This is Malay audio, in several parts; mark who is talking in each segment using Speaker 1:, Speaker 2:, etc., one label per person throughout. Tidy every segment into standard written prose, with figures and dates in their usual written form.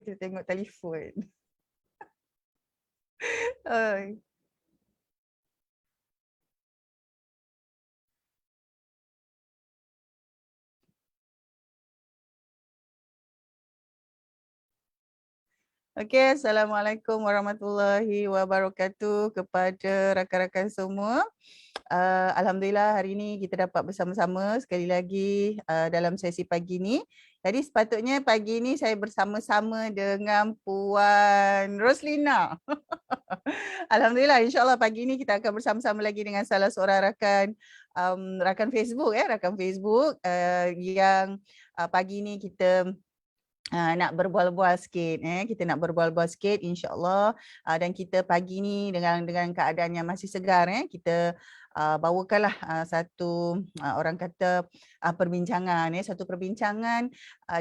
Speaker 1: kita tengok telefon. Oi. Okey, Assalamualaikum warahmatullahi wabarakatuh kepada rakan-rakan semua. Alhamdulillah hari ini kita dapat bersama-sama sekali lagi dalam sesi pagi ni. Jadi sepatutnya pagi ni saya bersama-sama dengan Puan Roslina. Alhamdulillah, insyaAllah pagi ni kita akan bersama-sama lagi dengan salah seorang rakan Facebook, rakan Facebook yang pagi ni kita nak berbual-bual sikit, kita nak berbual-bual sikit insya-Allah, dan kita pagi ni dengan keadaan yang masih segar, kita bawakanlah satu orang kata perbincangan, satu perbincangan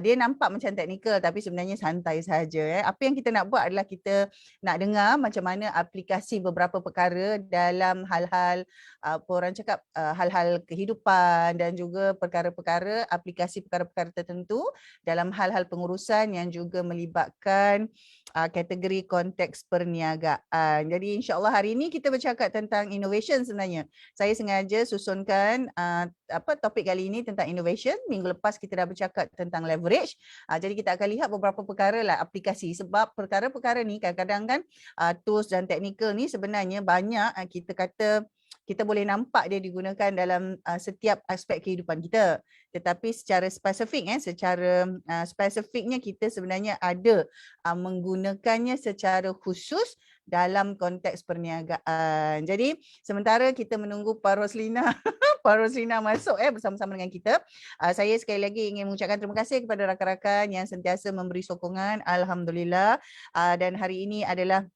Speaker 1: dia nampak macam teknikal tapi sebenarnya santai saja. Apa yang kita nak buat adalah kita nak dengar macam mana aplikasi beberapa perkara dalam hal-hal apa orang cakap hal-hal kehidupan dan juga perkara-perkara aplikasi perkara-perkara tertentu dalam hal-hal pengurusan yang juga melibatkan kategori konteks perniagaan. Jadi insya-Allah hari ini kita bercakap tentang innovation sebenarnya. Saya sengaja susunkan topik kali ini tentang innovation. Minggu lepas kita dah bercakap tentang leverage. Jadi kita akan lihat beberapa perkara lah aplikasi sebab perkara-perkara ni kadang-kadang kan tools dan teknikal ni sebenarnya banyak kita kata kita boleh nampak dia digunakan dalam setiap aspek kehidupan kita. Tetapi secara spesifiknya kita sebenarnya ada menggunakannya secara khusus dalam konteks perniagaan. Jadi sementara kita menunggu Pak Roslina, Pak Roslina masuk bersama-sama dengan kita. Saya sekali lagi ingin mengucapkan terima kasih kepada rakan-rakan yang sentiasa memberi sokongan. Alhamdulillah. Dan hari ini adalah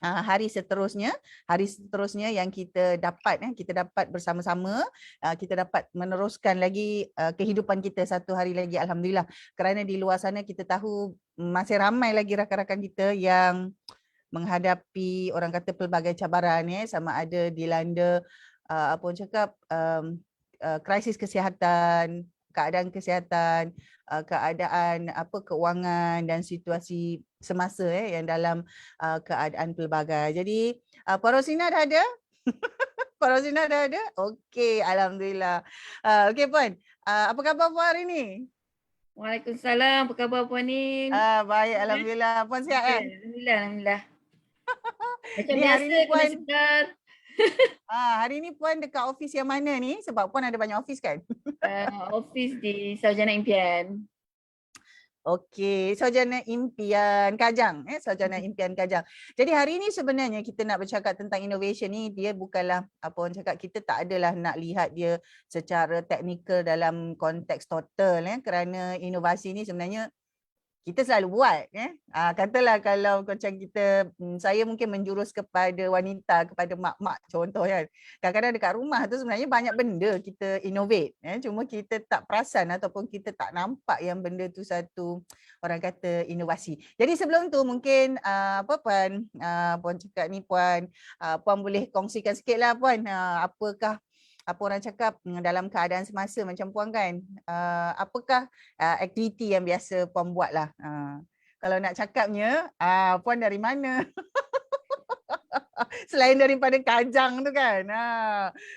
Speaker 1: hari seterusnya yang kita dapat bersama-sama, kita dapat meneruskan lagi kehidupan kita satu hari lagi, alhamdulillah. Kerana di luar sana kita tahu masih ramai lagi rakan-rakan kita yang menghadapi orang kata pelbagai cabaran, sama ada dilanda krisis kesihatan, keadaan kesihatan, keadaan kewangan dan situasi semasa yang dalam keadaan pelbagai. Jadi Puan Roslina dah ada? Puan Roslina dah ada? Okey, alhamdulillah. Okey Puan, apa khabar Puan hari ni?
Speaker 2: Waalaikumsalam, apa khabar Puan Nin?
Speaker 1: Baik, alhamdulillah. Puan sihat kan?
Speaker 2: Alhamdulillah. Macam
Speaker 1: Ni
Speaker 2: biasa
Speaker 1: hari ni Puan,
Speaker 2: kena segar.
Speaker 1: hari ni Puan dekat office yang mana ni? Sebab Puan ada banyak office kan?
Speaker 2: Office di Sarjana Impian.
Speaker 1: Okey, Sarjana Impian Kajang, Sarjana Impian Kajang. Jadi hari ini sebenarnya kita nak bercakap tentang innovation ni, dia bukanlah apa orang cakap, kita tak adalah nak lihat dia secara teknikal dalam konteks total, kerana inovasi ni sebenarnya kita selalu buat. Katalah kalau macam kita, saya mungkin menjurus kepada wanita, kepada mak-mak contoh kan. Kadang-kadang dekat rumah tu sebenarnya banyak benda kita innovate. Cuma kita tak perasan ataupun kita tak nampak yang benda tu satu orang kata inovasi. Jadi sebelum tu mungkin Puan cakap ni Puan boleh kongsikan sikit lah Puan. Apakah apa orang cakap dalam keadaan semasa macam Puan kan, apakah aktiviti yang biasa Puan buat lah. Kalau nak cakapnya, Puan dari mana? Selain daripada Kajang tu kan.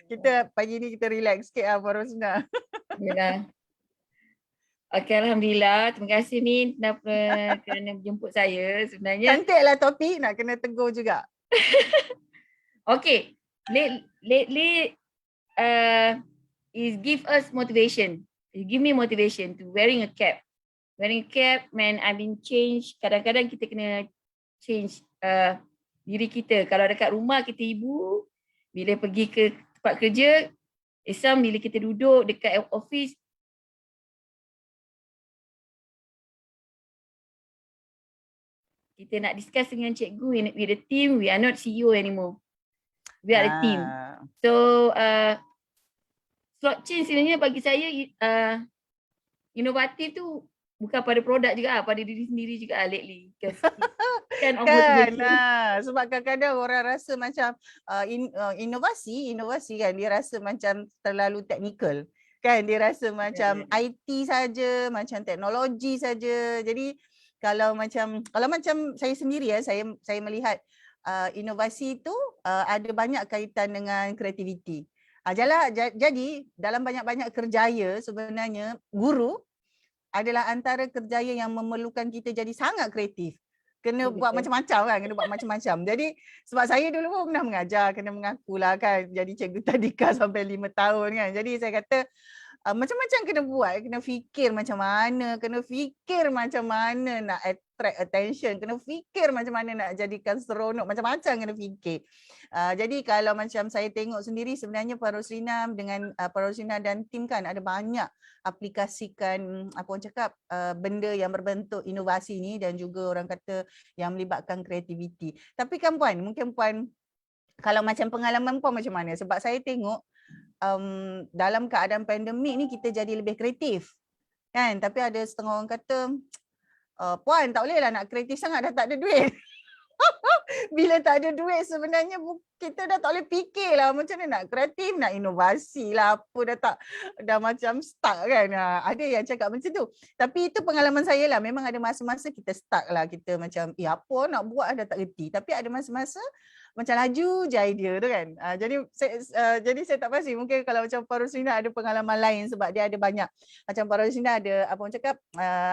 Speaker 1: Kita pagi ni kita relax sikit Puan Roslina.
Speaker 2: Alhamdulillah. Okey, alhamdulillah. Terima kasih Nin kerana menjemput saya. Sebenarnya
Speaker 1: cantiklah topik, nak kena tegur juga.
Speaker 2: Okey, lately it give us motivation. It give me motivation to wearing a cap. Wearing a cap, man, I've been changed. Kadang-kadang kita kena change diri kita. Kalau dekat rumah kita ibu, bila pergi ke tempat kerja, Isam bila kita duduk dekat office, kita nak discuss dengan cikgu with the team, we are not CEO anymore. We are a team. So, slot change sebenarnya bagi saya inovatif tu bukan pada produk juga, pada diri sendiri juga lately. Kan,
Speaker 1: sebab kadang-kadang orang rasa macam inovasi kan, dia rasa macam terlalu teknikal. Kan dia rasa macam IT saja, macam teknologi saja. Jadi kalau macam saya sendiri ya, saya melihat inovasi itu ada banyak kaitan dengan kreativiti. Jadi dalam banyak-banyak kerjaya sebenarnya guru adalah antara kerjaya yang memerlukan kita jadi sangat kreatif. Kena
Speaker 2: Ya,
Speaker 1: buat
Speaker 2: betul.
Speaker 1: macam-macam kan, kena buat macam-macam. Jadi sebab saya dulu pun pernah mengajar, kena mengakulah kan, jadi cikgu tadika sampai 5 tahun kan. Jadi saya kata macam-macam kena buat, kena fikir macam mana nak attract attention, kena fikir macam mana nak jadikan seronok, macam-macam kena fikir. Jadi kalau macam saya tengok sendiri sebenarnya Puan Roslinah dengan Puan Roslinah dan tim kan ada banyak aplikasikan apa orang cakap benda yang berbentuk inovasi ni dan juga orang kata yang melibatkan kreativiti. Tapi kan Puan, mungkin Puan kalau macam pengalaman Puan macam mana? Sebab saya tengok dalam keadaan pandemik ni kita jadi lebih kreatif kan, tapi ada setengah orang kata Puan tak boleh lah nak kreatif sangat, dah tak ada duit. Bila tak ada duit sebenarnya kita dah tak boleh fikir lah macam mana nak kreatif, nak inovasi lah apa, dah macam stuck kan. Ada yang cakap macam tu. Tapi itu pengalaman saya lah, memang ada masa-masa kita stuck lah, kita macam apa nak buat dah tak reti. Tapi ada masa-masa macam laju je idea tu kan. Jadi saya tak pasti, mungkin kalau macam Puan Roslinah ada pengalaman lain sebab dia ada banyak. Macam Puan Roslinah ada apa orang cakap,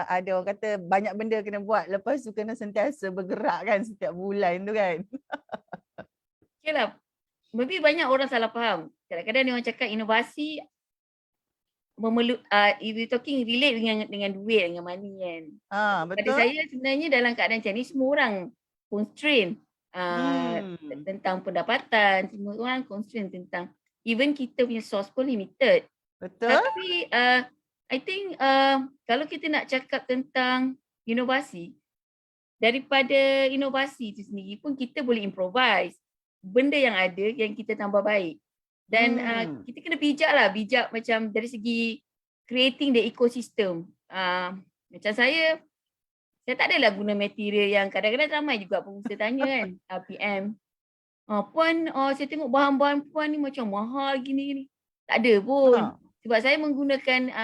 Speaker 1: ada orang kata banyak benda kena buat, lepas tu kena sentiasa bergerak kan setiap bulan tu kan.
Speaker 2: Okay lah. Maybe banyak orang salah faham. Kadang-kadang dia orang cakap inovasi if you talking relate dengan duit, dengan money kan. Pada
Speaker 1: Betul.
Speaker 2: saya sebenarnya dalam keadaan macam ni semua orang constraint tentang pendapatan, semua orang constraint tentang even kita punya source pun limited.
Speaker 1: Betul.
Speaker 2: Tapi I think kalau kita nak cakap tentang inovasi, daripada inovasi itu sendiri pun kita boleh improvise benda yang ada yang kita tambah baik. Dan kita kena bijak macam dari segi creating the ecosystem. Macam saya tak adalah guna material yang kadang-kadang ramai juga pengusaha tanya kan, PM. Puan, saya tengok bahan-bahan puan ni macam mahal gini-gini. Tak ada pun. Sebab saya menggunakan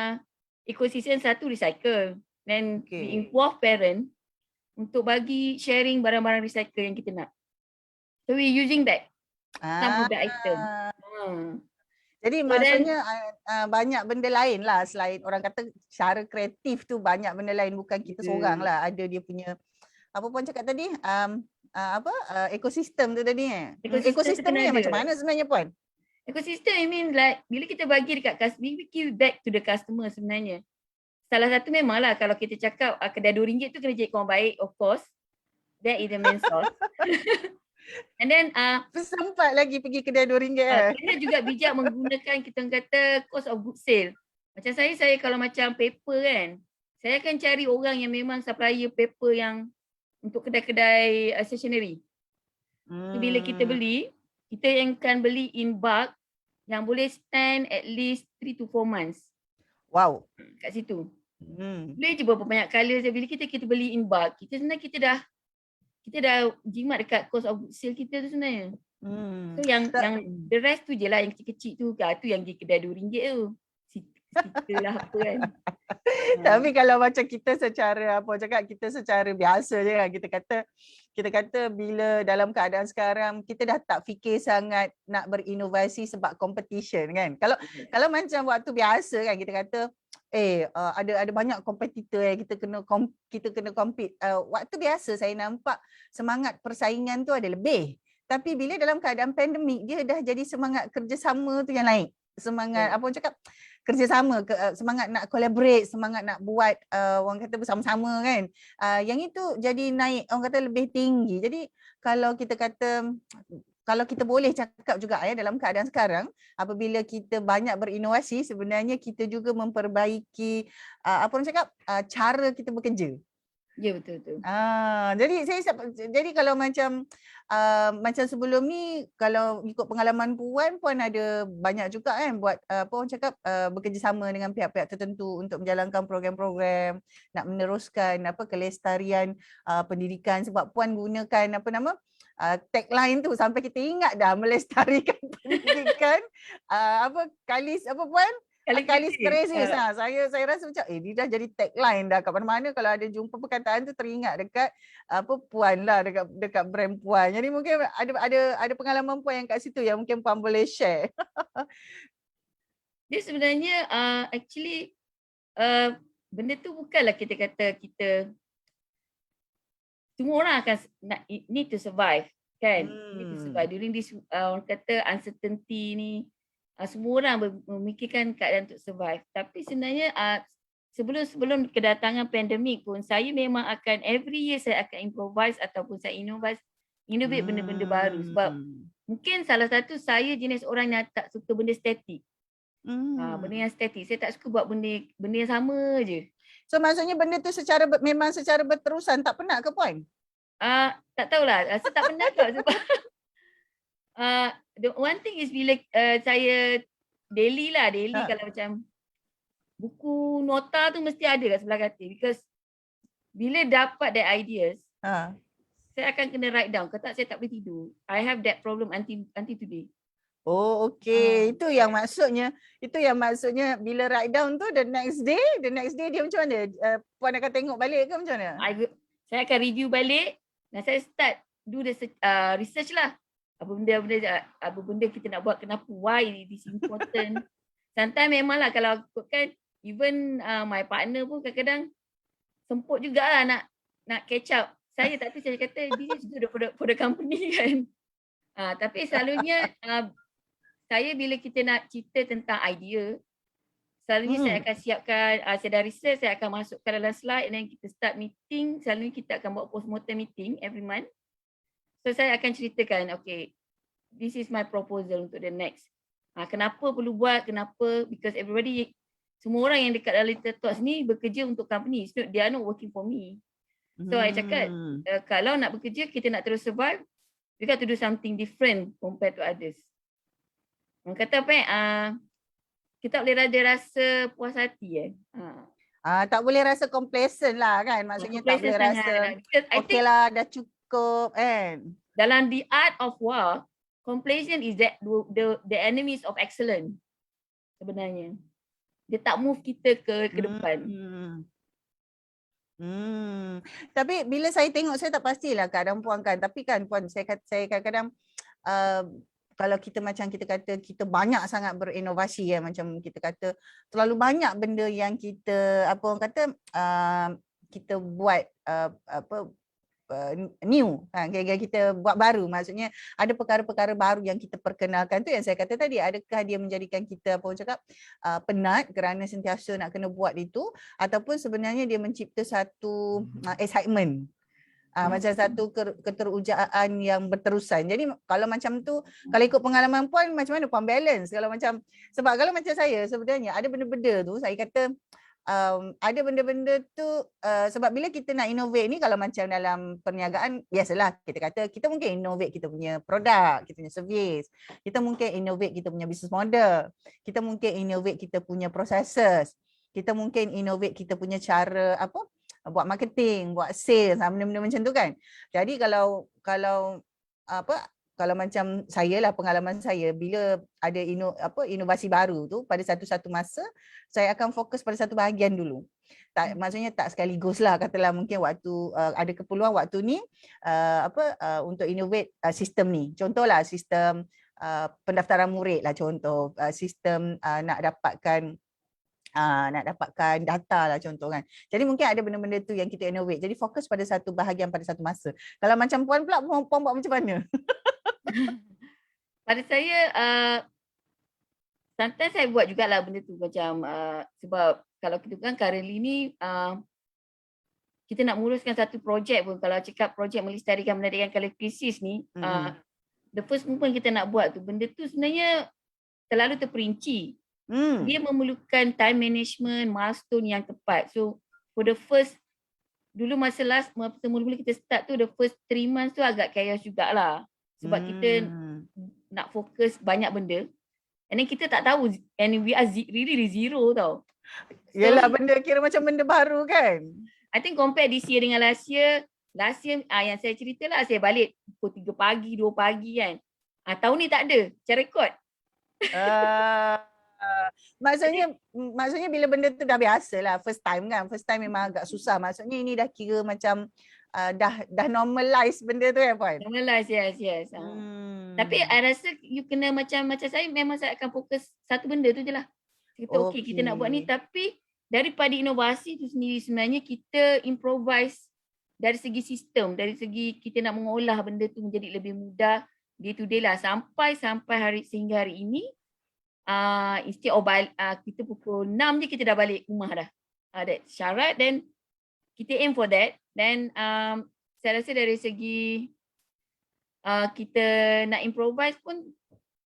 Speaker 2: ekosistem satu recycle dan we involve parent untuk bagi sharing barang-barang recycle yang kita nak. So we using that. Some of the item.
Speaker 1: Jadi maksudnya banyak benda lain lah selain orang kata cara kreatif tu, banyak benda lain, bukan kita seorang lah. Ada dia punya apa Puan cakap tadi, ekosistem tu tadi ekosistem ni macam mana sebenarnya Puan?
Speaker 2: Ekosistem I mean like bila kita bagi dekat customer, we give back to the customer sebenarnya. Salah satu memanglah kalau kita cakap kedai RM2 tu kena jadi kawan baik, of course. That is the main source. And then
Speaker 1: sempat lagi pergi kedai RM2
Speaker 2: kena juga bijak menggunakan kita kata cost of goods sale. Macam saya kalau macam paper kan, saya akan cari orang yang memang supplier paper yang untuk kedai-kedai stationery. So, bila kita beli, kita yang akan beli in bulk yang boleh stand at least 3 to 4 months.
Speaker 1: Wow.
Speaker 2: Kat situ. Boleh je berapa banyak colour. Bila kita beli in bulk, kita sebenarnya kita dah jimat dekat cost of goods sale kita tu sebenarnya. So yang the rest tu je lah, yang kecil-kecil tu, tu yang di kedai RM2 tu. Kita lah apa kan.
Speaker 1: Tapi kalau macam kita secara biasa je kan, kita kata bila dalam keadaan sekarang kita dah tak fikir sangat nak berinovasi sebab competition kan. Kalau macam waktu biasa kan kita kata ada banyak kompetitor yang kita kena compete. Waktu biasa saya nampak semangat persaingan tu ada lebih. Tapi bila dalam keadaan pandemik, dia dah jadi semangat kerjasama tu yang naik. Semangat apa orang cakap, kerjasama, semangat nak collaborate, semangat nak buat orang kata bersama-sama kan. Yang itu jadi naik, orang kata lebih tinggi. Jadi kalau kita boleh cakap juga dalam keadaan sekarang, apabila kita banyak berinovasi, sebenarnya kita juga memperbaiki apa orang cakap, cara kita bekerja.
Speaker 2: Ya, betul.
Speaker 1: Jadi kalau macam sebelum ni, kalau ikut pengalaman Puan ada banyak juga kan buat apa orang cakap, bekerjasama dengan pihak-pihak tertentu untuk menjalankan program-program, nak meneruskan kelestarian pendidikan, sebab Puan gunakan tagline tu sampai kita ingat dah, melestarikan pendidikan. Puan?
Speaker 2: Kalau
Speaker 1: Akalis
Speaker 2: kita
Speaker 1: krisis. Saya rasa macam dia dah jadi tagline dah, kat mana-mana kalau ada jumpa perkataan tu teringat dekat apa puan lah, dekat brand puan. Jadi mungkin ada pengalaman puan yang kat situ yang mungkin puan boleh share.
Speaker 2: dia sebenarnya actually benda tu bukanlah kita kata kita semua orang akan need to survive kan. Need to survive during this orang kata uncertainty ni. Semua orang memikirkan keadaan untuk survive. Tapi sebenarnya sebelum kedatangan pandemik pun saya memang akan every year saya akan improvise ataupun saya innovate benda-benda baru. Sebab mungkin salah satu saya jenis orang yang tak suka benda statik. Benda yang statik. Saya tak suka buat benda yang sama je.
Speaker 1: So maksudnya benda tu memang secara berterusan, tak penat ke puan?
Speaker 2: Tak tahulah. Saya tak pernah kot sebab the one thing is bila saya daily kalau macam buku nota tu mesti ada kat sebelah katil because bila dapat that ideas saya akan kena write down. Kalau tak saya tak boleh tidur. I have that problem until today.
Speaker 1: Oh, okey. Itu yang maksudnya bila write down tu the next day dia macam mana? Puan akan tengok balik ke macam mana?
Speaker 2: Saya akan review balik dan saya start do the research lah. Apa benda kita nak buat, kenapa, why this important. Sometimes memanglah kalau kan even my partner pun kadang-kadang semput jugalah nak catch up. Saya tapi saya kata this is good for the company kan. Tapi selalunya saya bila kita nak cerita tentang idea, selalunya saya akan siapkan, saya dah research, saya akan masukkan dalam slide and then kita start meeting. Selalunya kita akan buat postmortem meeting every month. So saya akan ceritakan, okay, this is my proposal untuk the next. Kenapa perlu buat, kenapa, because everybody, semua orang yang dekat dalam Little Talks ni bekerja untuk company. So they are not working for me. So I cakap, kalau nak bekerja, kita nak terus survive, we got to do something different compared to others. Orang kata apa kita boleh rasa puas hati
Speaker 1: tak boleh rasa complacent lah kan. Maksudnya tak boleh rasa okay lah dah cukup kan.
Speaker 2: Dalam the art of war, complacent is the enemies of excellence sebenarnya. Dia tak move kita ke depan.
Speaker 1: Tapi bila saya tengok saya tak pastilah keadaan puan kan. Tapi kan puan saya kadang-kadang kalau kita macam kita kata kita banyak sangat berinovasi ya, macam kita kata terlalu banyak benda yang kita apa orang kata kita buat new kira-kira kita buat baru, maksudnya ada perkara-perkara baru yang kita perkenalkan tu yang saya kata tadi. Adakah dia menjadikan kita apa orang cakap penat kerana sentiasa nak kena buat itu, ataupun sebenarnya dia mencipta satu excitement, macam satu keterujaan yang berterusan. Jadi kalau macam tu, kalau ikut pengalaman puan, macam mana puan balance? Kalau macam, sebab kalau macam saya sebenarnya ada benda-benda tu saya kata ada benda-benda tu sebab bila kita nak innovate ni, kalau macam dalam perniagaan biasalah kita kata kita mungkin innovate kita punya produk, kita punya service, kita mungkin innovate kita punya business model, kita mungkin innovate kita punya processes, kita mungkin innovate kita punya cara apa buat marketing, buat sales, benda-benda macam tu kan. Jadi kalau macam saya lah, pengalaman saya bila ada inovasi baru tu, pada satu masa saya akan fokus pada satu bahagian dulu. Maksudnya tak sekaligus lah, katalah mungkin waktu ada keperluan waktu ni untuk innovate sistem ni. Contohlah sistem pendaftaran murid lah, contoh sistem nak dapatkan data lah contoh kan. Jadi mungkin ada benda-benda tu yang kita innovate. Jadi fokus pada satu bahagian pada satu masa. Kalau macam puan pula, puan buat macam mana?
Speaker 2: Pada saya sometimes saya buat jugalah benda tu macam sebab kalau kita kan currently ni kita nak muruskan satu projek pun, kalau cakap projek melestarikan pendidikan kala krisis ni, the first movement kita nak buat tu, benda tu sebenarnya terlalu terperinci. Dia memerlukan time management, milestone yang tepat. So for the first, dulu masa mula-mula kita start tu, the first 3 months tu agak chaos jugalah. Sebab kita nak fokus banyak benda. And then kita tak tahu, and we are really zero tau.
Speaker 1: Yelah, benda kira macam benda baru kan.
Speaker 2: I think compare this year dengan last year yang saya cerita lah, saya balik pukul 3 pagi, 2 pagi kan. Tahun ni tak ada, macam rekod.
Speaker 1: Maksudnya bila benda tu dah biasa lah, first time kan. First time memang agak susah. Maksudnya ini dah kira macam dah normalize benda tu kan Puan?
Speaker 2: Normalize, yes. Tapi I rasa you kena macam saya memang saya akan fokus satu benda tu je lah. Kita okey kita nak buat ni, tapi daripada inovasi tu sendiri sebenarnya kita improvise dari segi sistem, dari segi kita nak mengolah benda tu menjadi lebih mudah day to day lah sampai sehingga hari ini instead of kita pukul 6 je kita dah balik rumah dah. That syarat, then kita aim for that. Then saya rasa dari segi kita nak improvise pun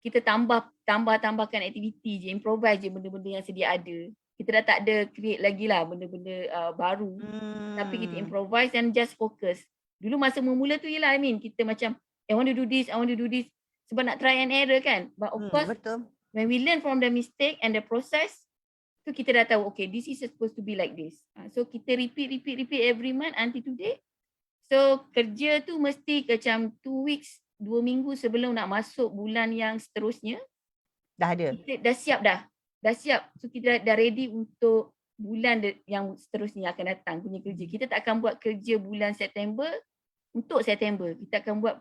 Speaker 2: kita tambahkan aktiviti je, improvise je benda-benda yang sedia ada. Kita dah tak ada create lagi lah benda-benda baru. Tapi kita improvise and just focus. Dulu masa mula tu yelah kita macam I want to do this sebab nak try and error kan. But of course
Speaker 1: betul.
Speaker 2: When we learn from the mistake and the process, tu kita dah tahu okay this is supposed to be like this. So kita repeat every month until today. So kerja tu mesti macam 2 weeks, 2 minggu sebelum nak masuk bulan yang seterusnya.
Speaker 1: Dah ada?
Speaker 2: Kita dah siap dah. So kita dah ready untuk bulan yang seterusnya akan datang punya kerja. Kita tak akan buat kerja bulan September untuk September. Kita akan buat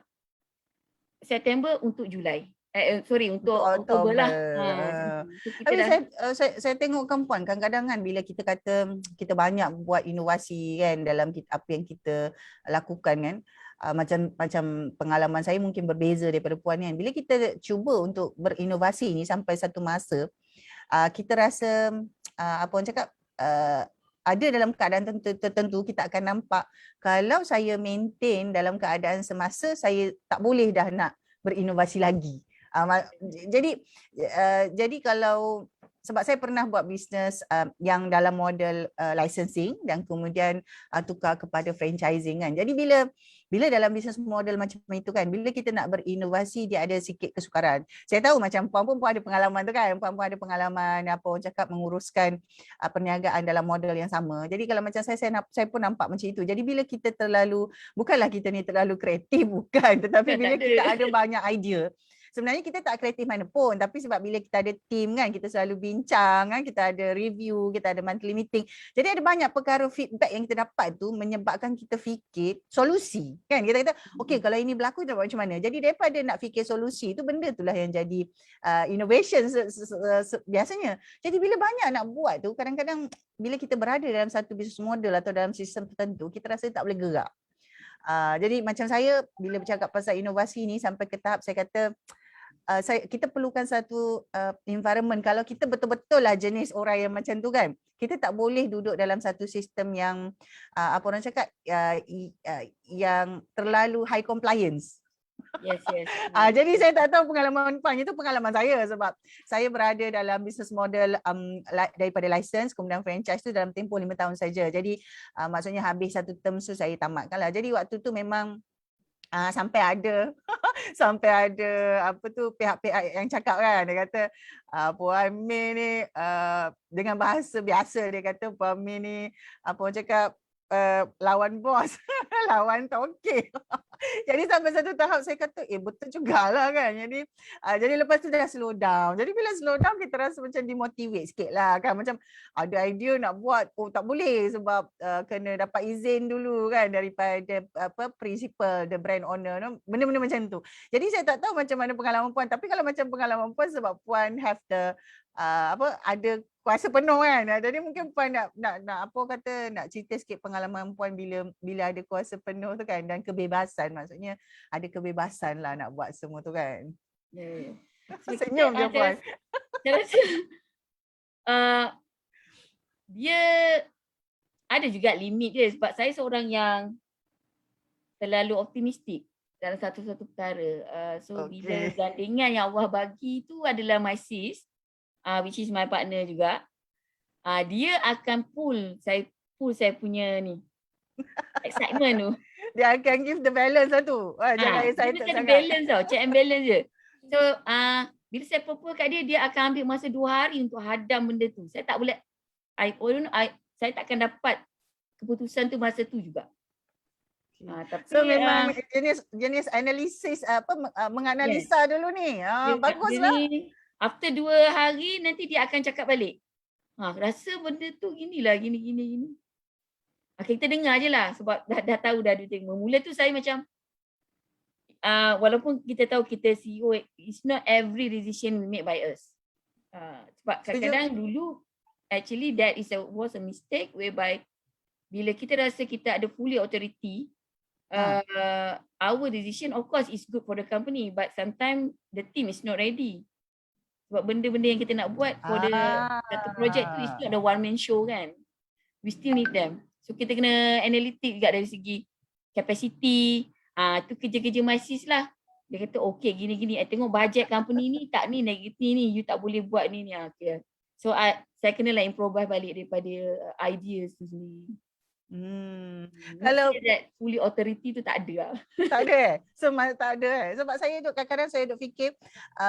Speaker 2: September untuk Julai. Untuk Oktober lah.
Speaker 1: Tapi saya tengokkan Puan, kadang-kadang kan bila kita kata kita banyak buat inovasi kan dalam apa yang kita lakukan kan, macam pengalaman saya mungkin berbeza daripada Puan kan. Bila kita cuba untuk berinovasi ni sampai satu masa, kita rasa apa orang cakap, ada dalam keadaan tertentu kita akan nampak kalau saya maintain dalam keadaan semasa, saya tak boleh dah nak berinovasi lagi. Jadi kalau sebab saya pernah buat bisnes yang dalam model licensing dan kemudian tukar kepada franchising kan. Jadi bila dalam bisnes model macam itu kan, bila kita nak berinovasi dia ada sikit kesukaran. Saya tahu macam Puan pun ada pengalaman tu kan. Puan pun ada pengalaman apa orang cakap menguruskan perniagaan dalam model yang sama. Jadi kalau macam saya pun nampak macam itu. Jadi bila kita bukanlah kita ni terlalu kreatif bukan, tetapi bila kita ada banyak idea. Sebenarnya kita tak kreatif mana pun, tapi sebab bila kita ada team kan, kita selalu bincang kan, kita ada review, kita ada monthly meeting. Jadi ada banyak perkara feedback yang kita dapat tu menyebabkan kita fikir solusi kan. Kita kata okey kalau ini berlaku kita buat macam mana. Jadi daripada nak fikir solusi tu, benda itulah yang jadi innovation biasanya. Jadi bila banyak nak buat tu, kadang-kadang bila kita berada dalam satu business model atau dalam sistem tertentu, kita rasa tak boleh gerak. Jadi macam saya bila bercakap pasal inovasi ni sampai ke tahap saya kata kita perlukan satu environment. Kalau kita betul-betul lah jenis orang yang macam tu kan, kita tak boleh duduk dalam satu sistem yang apa orang cakap yang terlalu high compliance.
Speaker 2: Yes.
Speaker 1: Jadi saya tak tahu pengalaman Puan, itu pengalaman saya sebab saya berada dalam business model daripada license kemudian franchise tu dalam tempoh 5 tahun saja. Jadi maksudnya habis satu term tu saya tamatkan lah. Jadi waktu tu memang sampai ada apa tu pihak-pihak yang cakap kan, dia kata Puan May ni dengan bahasa biasa dia kata Puan May ni apa orang cakap lawan bos lawan tokek. Jadi sampai satu tahap saya kata betul jugalah kan. Jadi lepas tu dah slow down. Jadi bila slow down kita rasa macam demotivate sikit lah kan. Macam ada idea nak buat, tak boleh sebab kena dapat izin dulu kan daripada principal, the brand owner, benda-benda macam tu. Jadi saya tak tahu macam mana pengalaman Puan, tapi kalau macam pengalaman Puan sebab Puan have the ada kuasa penuh kan. Jadi mungkin Puan nak apa kata nak cerita sikit pengalaman Puan bila ada kuasa penuh tu kan, dan kebebasan, maksudnya ada kebebasan lah nak buat semua tu kan.
Speaker 2: Yeah.
Speaker 1: Senyum je Puan.
Speaker 2: Saya rasa dia ada juga limit dia sebab saya seorang yang terlalu optimistik dalam satu-satu perkara. Bila gandingan yang Allah bagi tu adalah my sis, which is my partner juga, dia akan pull saya punya ni excitement tu.
Speaker 1: Dia akan give the balance lah tu. Jangan excited
Speaker 2: dia
Speaker 1: sangat.
Speaker 2: Balance tau, check and balance je. So bila saya propose kat dia, dia akan ambil masa 2 hari untuk hadam benda tu. Saya tak boleh, saya takkan dapat keputusan tu masa tu juga. Tapi,
Speaker 1: so memang jenis analisis menganalisa dulu ni. Baguslah.
Speaker 2: after 2 hari nanti dia akan cakap balik. Rasa benda tu ginilah, gini. Kita dengar je lah sebab dah tahu dah dia tengok. Mula tu saya macam walaupun kita tahu kita CEO, it's not every decision made by us. Sebab kadang-kadang dulu actually that was a mistake whereby bila kita rasa kita ada fully authority, our decision of course is good for the company, but sometimes the team is not ready. Sebab benda-benda yang kita nak buat for the satu project tu is not the one man show kan. We still need them. So kita kena analytic juga dari segi capacity. Tu kerja-kerja masis lah. Dia kata okay gini-gini. Tengok bajet company ni tak ni negatif ni. You tak boleh buat ni. Okay. So saya kena lah improvise balik daripada ideas tu sendiri. Kalau that fully authority tu tak ada lah.
Speaker 1: Tak ada tak ada sebab saya kadang-kadang saya duk fikir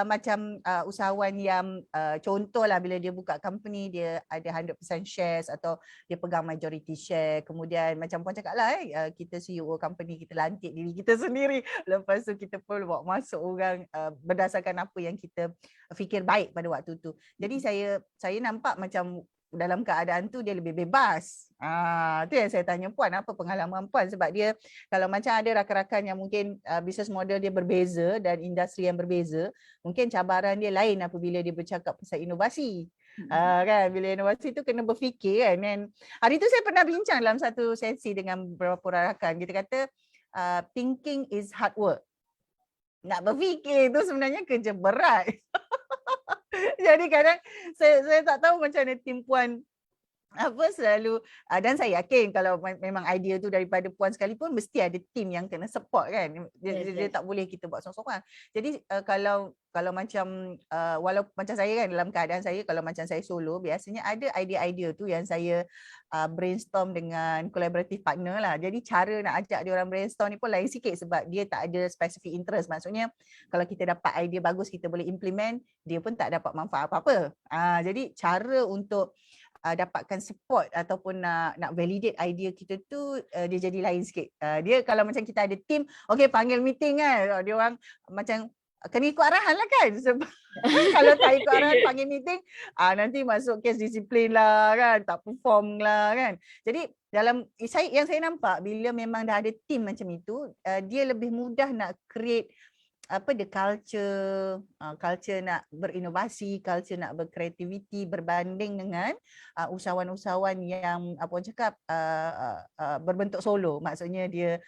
Speaker 1: macam usahawan yang contohlah bila dia buka company dia ada 100% shares atau dia pegang majority share, kemudian macam puan cakap lah kita CEO company kita lantik diri kita sendiri, lepas tu kita pun bawa masuk orang berdasarkan apa yang kita fikir baik pada waktu tu. Jadi saya nampak macam dalam keadaan tu dia lebih bebas. Tu yang saya tanya puan, apa pengalaman puan, sebab dia kalau macam ada rakan-rakan yang mungkin business model dia berbeza dan industri yang berbeza, mungkin cabaran dia lain apabila dia bercakap pasal inovasi. Kan bila inovasi tu kena berfikir kan. Dan hari tu saya pernah bincang dalam satu sesi dengan beberapa rakan, kita kata thinking is hard work. Nak berfikir tu sebenarnya kerja berat. Jadi kadang saya tak tahu macam mana tim puan selalu dan saya yakin kalau memang idea tu daripada puan sekalipun mesti ada tim yang kena support kan. Dia tak boleh kita buat seorang-seorang. Jadi kalau macam walaupun macam saya kan, dalam keadaan saya kalau macam saya solo, biasanya ada idea-idea tu yang saya brainstorm dengan collaborative partner lah. Jadi cara nak ajak dia orang brainstorm ni pun lain sikit sebab dia tak ada specific interest. Maksudnya kalau kita dapat idea bagus kita boleh implement, dia pun tak dapat manfaat apa-apa. Jadi cara untuk dapatkan support ataupun nak validate idea kita tu dia jadi lain sikit. Dia kalau macam kita ada team, okey panggil meeting kan, dia orang macam kena ikut arahan lah kan. Sebab kalau tak ikut arahan panggil meeting, nanti masuk kes disiplin lah kan, tak perform lah kan. Jadi dalam yang saya nampak bila memang dah ada team macam itu, dia lebih mudah nak create the culture nak berinovasi, culture nak berkreativiti berbanding dengan usahawan-usahawan yang apa orang cakap berbentuk solo. Maksudnya dia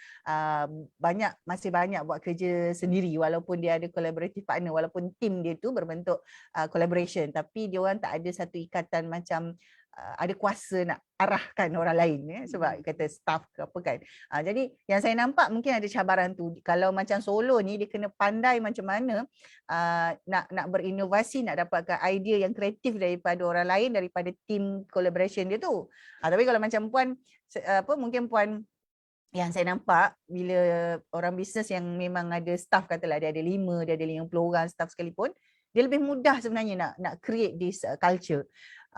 Speaker 1: masih banyak buat kerja sendiri walaupun dia ada collaborative partner, walaupun team dia tu berbentuk collaboration, tapi dia orang tak ada satu ikatan macam ada kuasa nak arahkan orang lain sebab kata staff ke apa kan. Jadi yang saya nampak mungkin ada cabaran tu. Kalau macam solo ni dia kena pandai macam mana nak berinovasi, nak dapatkan idea yang kreatif daripada orang lain, daripada team collaboration dia tu. Tapi kalau macam puan mungkin puan yang saya nampak bila orang bisnes yang memang ada staff, katalah dia ada 5, dia ada 50 orang staff sekalipun, dia lebih mudah sebenarnya nak create this culture.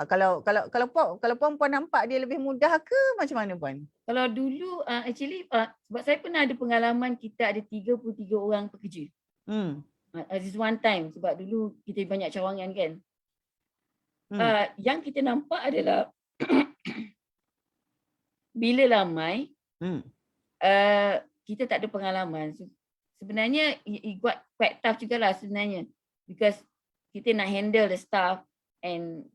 Speaker 1: Kalau puan nampak dia lebih mudah ke macam mana puan?
Speaker 2: Kalau dulu actually sebab saya pernah ada pengalaman kita ada 33 orang pekerja. This one time sebab dulu kita banyak cawangan kan. Yang kita nampak adalah bila ramai kita tak ada pengalaman. Sebenarnya quite tough jugalah sebenarnya because kita nak handle the staff, and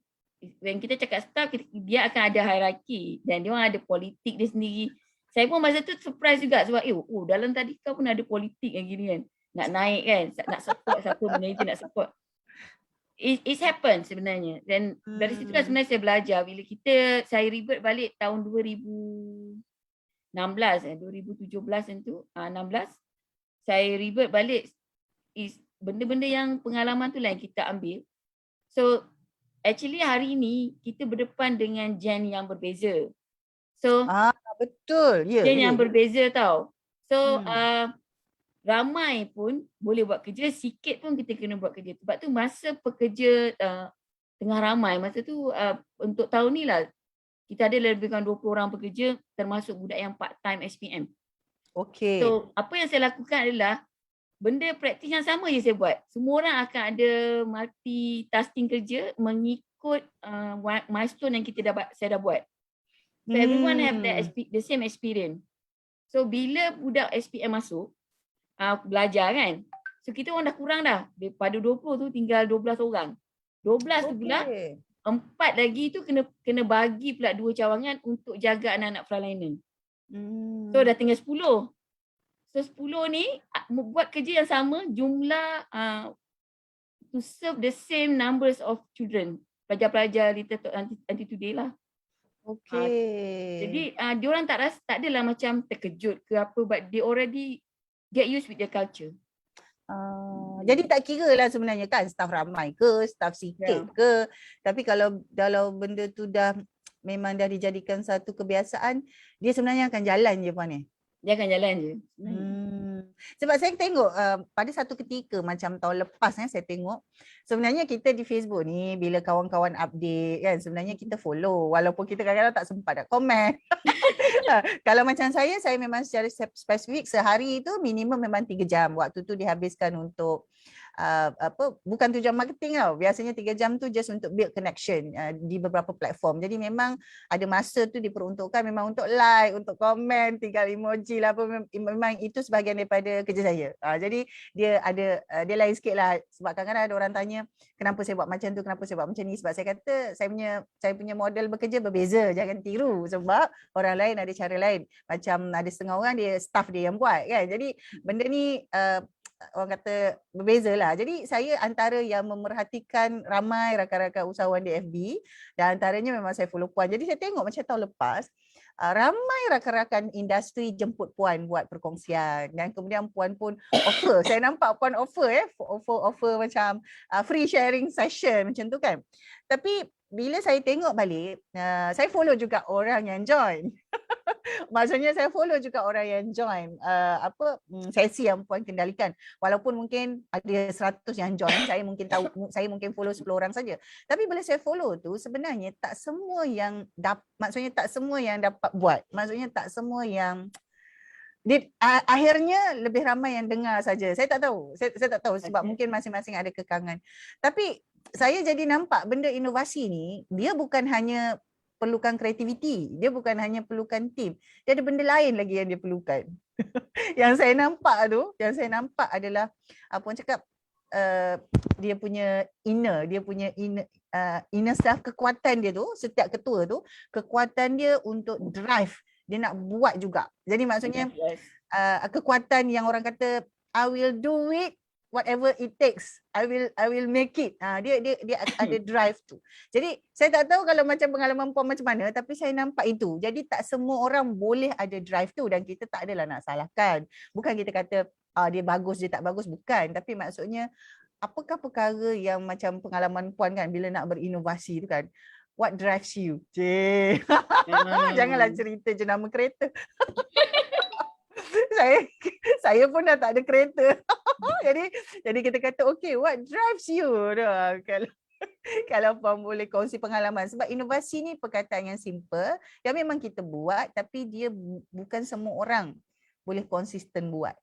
Speaker 2: when kita cakap staff, dia akan ada hierarki dan dia orang ada politik dia sendiri. Saya pun masa tu surprise juga sebab dalam tadika pun ada politik yang gini kan. Nak naik kan, nak support satu manager nak support. It happen sebenarnya. Dan dari situ lah sebenarnya saya belajar bila saya revert balik tahun 2016 macam tu, 16 saya revert balik benda-benda yang pengalaman tu lah yang kita ambil. So actually hari ni kita berdepan dengan gen yang berbeza. So
Speaker 1: betul.
Speaker 2: Gen yang berbeza tau. So ramai pun boleh buat kerja, sikit pun kita kena buat kerja. Sebab tu masa pekerja tengah ramai, masa tu untuk tahun ni lah kita ada lebih kurang 20 orang pekerja termasuk budak yang part time SPM.
Speaker 1: Okay.
Speaker 2: So apa yang saya lakukan adalah benda praktis yang sama je saya buat. Semua orang akan ada multitasking kerja mengikut milestone yang saya dah buat. So everyone have the same experience. So bila budak SPM masuk, belajar kan. So kita orang dah kurang dah. Daripada 20 tu tinggal 12 orang. 12 tu pula, 4 lagi tu kena bagi pula 2 cawangan untuk jaga anak-anak frontliner. So dah tinggal 10. So 10 ni buat kerja yang sama, jumlah to serve the same numbers of children. Pelajar-pelajar until today lah. Jadi diorang tak adalah macam terkejut ke apa, but they already get used with the culture.
Speaker 1: Jadi tak kira lah sebenarnya kan staff ramai ke, staff sikit ke. Tapi kalau benda tu memang dah dijadikan satu kebiasaan, dia sebenarnya akan jalan je Puan.
Speaker 2: Dia akan jalan je.
Speaker 1: Sebab saya tengok pada satu ketika macam tahun lepas saya tengok sebenarnya kita di Facebook ni bila kawan-kawan update kan sebenarnya kita follow walaupun kita kadang-kadang tak sempat nak komen. Kalau macam saya memang secara spesifik sehari itu minimum memang 3 jam. Waktu tu dihabiskan untuk bukan tujuan marketing tau. Biasanya 3 jam tu just untuk build connection di beberapa platform. Jadi memang ada masa tu diperuntukkan memang untuk like, untuk komen, tinggal emoji lah apa, memang itu sebahagian daripada kerja saya. Jadi dia ada dia lain sikit lah sebab kadang-kadang ada orang tanya kenapa saya buat macam tu, kenapa saya buat macam ni. Sebab saya kata saya punya model bekerja berbeza, jangan tiru sebab orang lain ada cara lain. Macam ada setengah orang dia staff dia yang buat kan. Jadi benda ni orang kata berbeza lah. Jadi saya antara yang memerhatikan ramai rakan-rakan usahawan di FB dan antaranya memang saya follow Puan. Jadi saya tengok macam tahun lepas ramai rakan-rakan industri jemput Puan buat perkongsian dan kemudian Puan pun offer. Saya nampak Puan offer macam free sharing session macam tu kan. Tapi bila saya tengok balik, saya follow juga orang yang join. Maksudnya saya follow juga orang yang join sesi yang Puan kendalikan. Walaupun mungkin ada 100 yang join, saya mungkin follow 10 orang saja. Tapi bila saya follow tu sebenarnya tak semua yang tak semua yang dapat buat. Maksudnya tak semua yang akhirnya lebih ramai yang dengar saja. Saya tak tahu. Saya tak tahu sebab mungkin masing-masing ada kekangan. Tapi saya jadi nampak benda inovasi ni dia bukan hanya perlukan kreativiti, dia bukan hanya perlukan tim. Dia ada benda lain lagi yang dia perlukan. Yang saya nampak adalah apa orang cakap dia punya inner self, kekuatan dia tu, setiap ketua tu, kekuatan dia untuk drive, dia nak buat juga. Jadi maksudnya kekuatan yang orang kata I will do it whatever it takes, I will make it. Dia ada drive tu. Jadi saya tak tahu kalau macam pengalaman Puan macam mana, tapi saya nampak itu. Jadi tak semua orang boleh ada drive tu dan kita tak adalah nak salahkan. Bukan kita kata dia bagus, dia tak bagus, bukan. Tapi maksudnya apakah perkara yang macam pengalaman Puan kan bila nak berinovasi tu kan, what drives you? Janganlah cerita jenama kereta. saya pun dah tak ada kereta. jadi kita kata okay, what drives you? Kalau Puan boleh kongsi pengalaman, sebab inovasi ni perkataan yang simple yang memang kita buat tapi dia bukan semua orang boleh konsisten buat.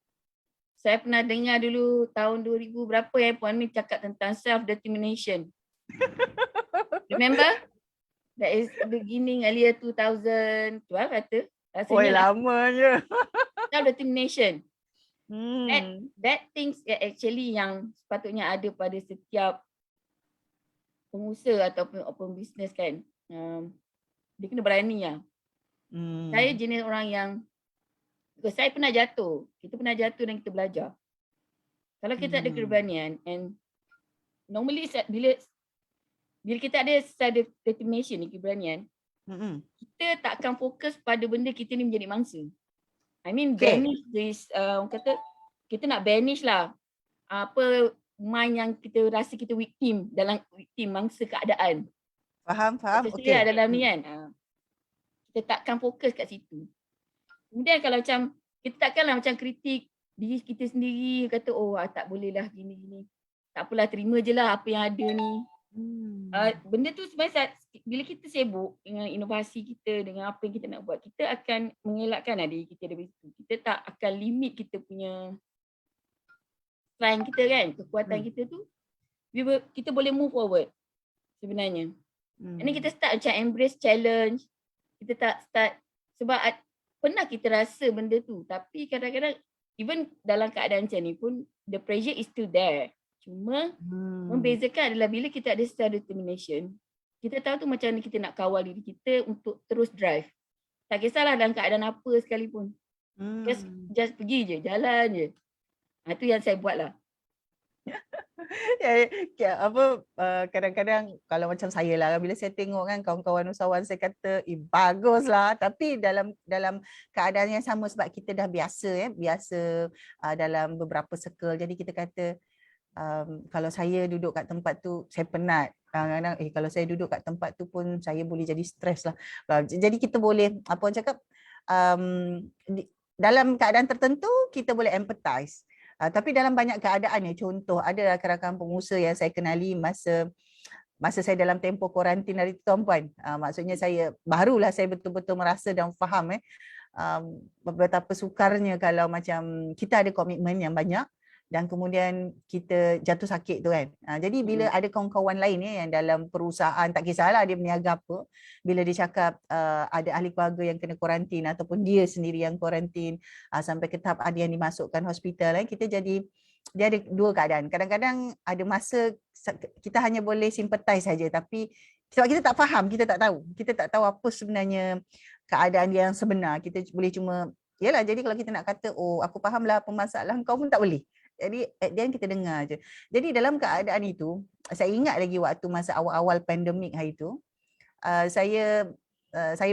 Speaker 2: Saya pernah dengar dulu tahun 2000 berapa Puan ni cakap tentang self determination. Remember? That is beginning earlier 2012 kata.
Speaker 1: Lamanya.
Speaker 2: Self determination. That things actually yang sepatutnya ada pada setiap pengusaha ataupun bisnes kan. Dia kena berani lah. Saya jenis orang yang saya pernah jatuh. Kita pernah jatuh dan kita belajar. Kalau kita ada keberanian and normally bila kita ada self determination ni, keberanian, kita tak akan fokus pada benda kita ni menjadi mangsa. I mean banish this, orang kata kita nak banish lah apa mind yang kita rasa kita victim mangsa keadaan.
Speaker 1: Faham.
Speaker 2: Okey. Dalam ni kan, kita takkan fokus kat situ. Kemudian kalau macam kita takkanlah macam kritik diri kita sendiri, kata tak boleh lah gini-gini. Tak apalah, terima je lah apa yang ada ni. Benda tu sebenarnya bila kita sibuk dengan inovasi kita, dengan apa yang kita nak buat, kita akan mengelakkan diri kita dari situ. Kita tak akan limit kita punya strength kita kan, kekuatan
Speaker 1: Hmm.
Speaker 2: kita tu, kita boleh move forward sebenarnya. Ini kita start macam embrace challenge. Kita tak start sebab pernah kita rasa benda tu, tapi kadang-kadang even dalam keadaan macam ni pun the pressure is still there. Cuma membezakan adalah bila kita ada self determination, kita tahu tu macam mana kita nak kawal diri kita untuk terus drive. Tak kisahlah dalam keadaan apa sekalipun. Just pergi je, jalan je. Itu yang saya buat lah.
Speaker 1: Kadang-kadang kalau macam saya lah, bila saya tengok kan kawan-kawan usahawan, saya kata baguslah, tapi dalam keadaan yang sama sebab kita dah biasa dalam beberapa circle, jadi kita kata kalau saya duduk kat tempat tu saya penat, kadang-kadang kalau saya duduk kat tempat tu pun saya boleh jadi stres lah. Jadi kita boleh apa orang cakap, dalam keadaan tertentu kita boleh empathize. Tapi dalam banyak keadaan ni, contoh ada rakan-rakan pengusaha yang saya kenali masa saya dalam tempoh kuarantin hari tu tuan-puan. Maksudnya barulah saya betul-betul merasa dan faham betapa sukarnya kalau macam kita ada komitmen yang banyak dan kemudian kita jatuh sakit tu kan. Jadi bila ada kawan-kawan lain yang dalam perusahaan, tak kisahlah dia berniaga apa, bila dia cakap ada ahli keluarga yang kena kuarantin ataupun dia sendiri yang kuarantin, sampai ke tahap ada yang dimasukkan hospital, kita jadi dia ada dua keadaan. Kadang-kadang ada masa kita hanya boleh sympathize saja, tapi sebab kita tak faham, kita tak tahu apa sebenarnya keadaan yang sebenar. Kita boleh cuma jadi kalau kita nak kata aku fahamlah permasalahan kau pun tak boleh. Jadi at the end kita dengar je. Jadi dalam keadaan itu, saya ingat lagi waktu masa awal-awal pandemik hari itu, saya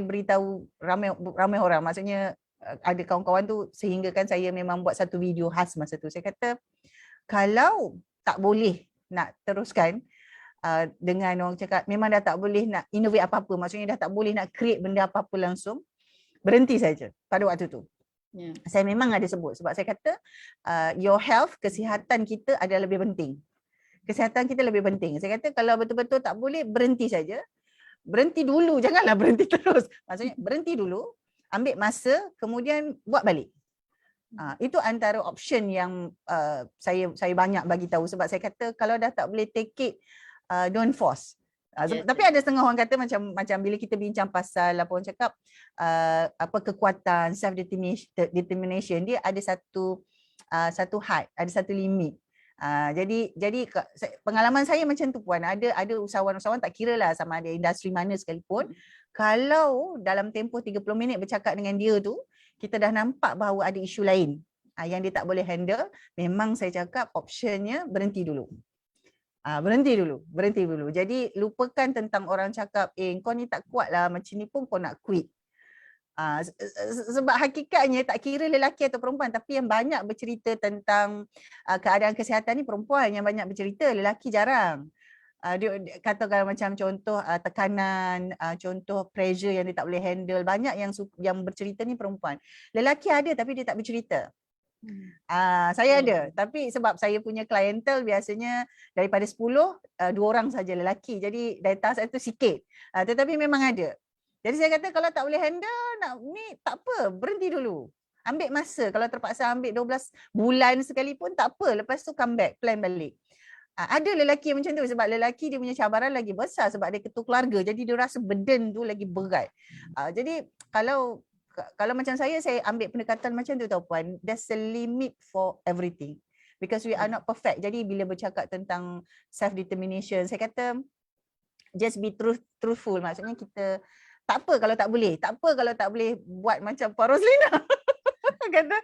Speaker 1: beritahu ramai orang, maksudnya ada kawan-kawan tu sehingga kan saya memang buat satu video khas masa tu. Saya kata kalau tak boleh nak teruskan dengan orang cakap memang dah tak boleh nak innovate apa-apa, maksudnya dah tak boleh nak create benda apa-apa langsung, berhenti saja pada waktu tu. Saya memang ada sebut sebab saya kata your health, kesihatan kita adalah lebih penting. Kesihatan kita lebih penting. Saya kata kalau betul-betul tak boleh, berhenti saja. Berhenti dulu, janganlah berhenti terus. Maksudnya berhenti dulu, ambil masa, kemudian buat balik. Itu antara option yang saya banyak bagi tahu sebab saya kata kalau dah tak boleh take it, don't force. Tapi ada setengah orang kata macam bila kita bincang pasal apa orang cakap apa kekuatan self determination, dia ada satu had, ada satu limit. Jadi pengalaman saya macam tu puan, ada usahawan-usahawan tak kira lah sama ada industri mana sekalipun, kalau dalam tempoh 30 minit bercakap dengan dia tu kita dah nampak bahawa ada isu lain yang dia tak boleh handle, memang saya cakap optionnya berhenti dulu. Berhenti dulu. Jadi lupakan tentang orang cakap, kau ni tak kuat lah, macam ni pun kau nak quit. Sebab hakikatnya tak kira lelaki atau perempuan, tapi yang banyak bercerita tentang keadaan kesihatan ni perempuan yang banyak bercerita, lelaki jarang. Dia katakan macam contoh tekanan, contoh pressure yang dia tak boleh handle, banyak yang bercerita ni perempuan. Lelaki ada tapi dia tak bercerita. Saya ada, tapi sebab saya punya klientel biasanya daripada 10, 2 orang saja lelaki. Jadi data saya tu sikit. Tetapi memang ada. Jadi saya kata kalau tak boleh handle, ni tak apa, berhenti dulu. Ambil masa, kalau terpaksa ambil 12 bulan sekalipun tak apa, lepas tu come back, plan balik. Ada lelaki macam tu sebab lelaki dia punya cabaran lagi besar sebab dia ketua keluarga. Jadi dia rasa burden tu lagi berat. Jadi kalau macam saya ambil pendekatan macam tu tau puan, there's a limit for everything because we are not perfect. Jadi bila bercakap tentang self determination, saya kata just be truthful, maksudnya kita tak apa kalau tak boleh buat macam Pak Roslina kata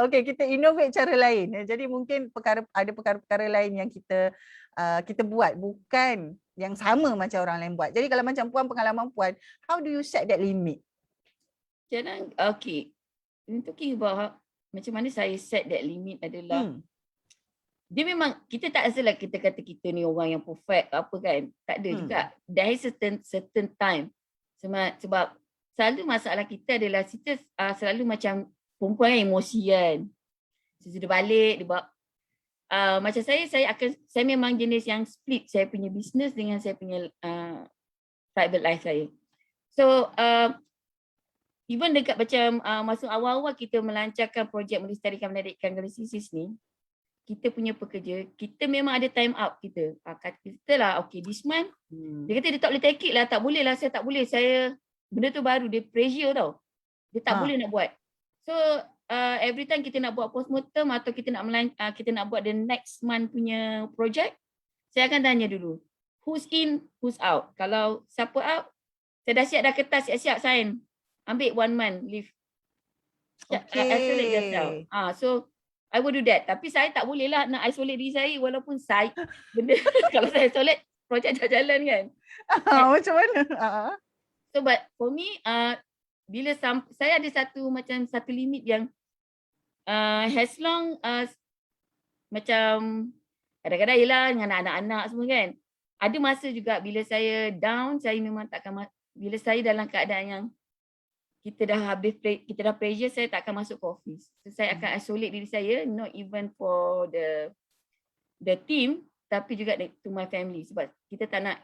Speaker 1: okey kita innovate cara lain. Jadi mungkin ada perkara-perkara lain yang kita buat bukan yang sama macam orang lain buat. Jadi kalau macam puan, pengalaman puan, how do you set that limit?
Speaker 2: Okay, talking about macam mana saya set that limit adalah dia memang kita tak asalah kita kata kita ni orang yang perfect apa kan, tak ada juga. There is certain time sebab selalu masalah kita adalah kita selalu macam perempuan kan emosi kan. Sudah balik dia buat macam saya memang jenis yang split saya punya business dengan saya punya private life saya. So even dekat macam masa awal-awal kita melancarkan projek melestarikan menarikkan Galactisis ni, kita punya pekerja, kita memang ada time out kita. Kita lah, okay this month, dia kata dia tak boleh take it lah, tak boleh lah, saya tak boleh. Benda tu baru, dia pressure tau. Dia tak boleh nak buat. So, every time kita nak buat postmortem atau kita nak buat the next month punya project, saya akan tanya dulu, who's in, who's out. Kalau siapa out, saya dah siap dah kertas, siap-siap sign. Ambil 1 month leave. Isolate yourself. So, I will do that. Tapi saya tak boleh lah nak isolate diri saya walaupun benda kalau saya isolate, projek tak jalan kan.
Speaker 1: Macam mana?
Speaker 2: So, but for me, bila saya ada satu limit yang as long as macam kadang-kadang yelah dengan anak-anak semua kan. Ada masa juga bila saya down, saya memang bila saya dalam keadaan yang kita dah pressure, saya tak akan masuk ke office. So, saya akan isolate diri saya, not even for the team, tapi juga to my family. Sebab kita tak nak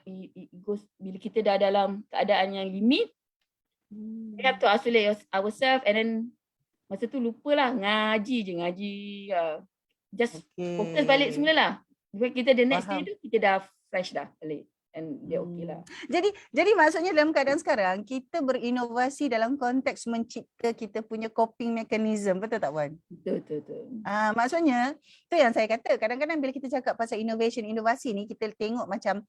Speaker 2: bila kita dah dalam keadaan yang limit, we have to isolate ourselves and then masa tu lupalah ngaji. Just fokus balik semula lah. Kita the next day tu kita dah fresh dah balik. And dia okey lah.
Speaker 1: Jadi maksudnya dalam keadaan sekarang kita berinovasi dalam konteks mencipta kita punya coping mechanism, betul tak Puan?
Speaker 2: Betul.
Speaker 1: Maksudnya tu yang saya kata, kadang-kadang bila kita cakap pasal inovasi ni kita tengok macam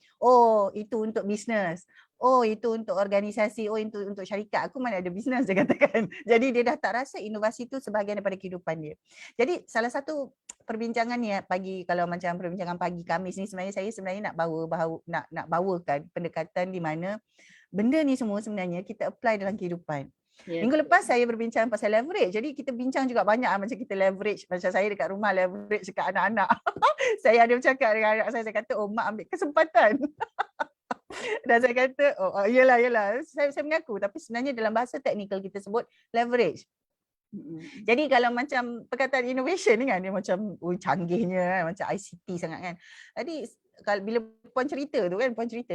Speaker 1: itu untuk bisnes. Itu untuk organisasi, itu untuk syarikat. Aku mana ada bisnes dia katakan. Jadi dia dah tak rasa inovasi tu sebahagian daripada kehidupan dia. Jadi salah satu perbincangan ni kalau macam perbincangan pagi Khamis ni saya sebenarnya nak bawakan pendekatan di mana benda ni semua sebenarnya kita apply dalam kehidupan. Minggu lepas saya berbincang pasal leverage. Jadi kita bincang juga banyak macam kita leverage. Macam saya dekat rumah leverage dekat anak-anak. Saya ada bercakap dengan anak saya kata, mak ambil kesempatan. Dan saya kata, yelah. Saya mengaku. Tapi sebenarnya dalam bahasa teknikal kita sebut leverage. Jadi kalau macam perkataan innovation ni kan, dia macam canggihnya kan, macam ICT sangat kan. Jadi bila Puan cerita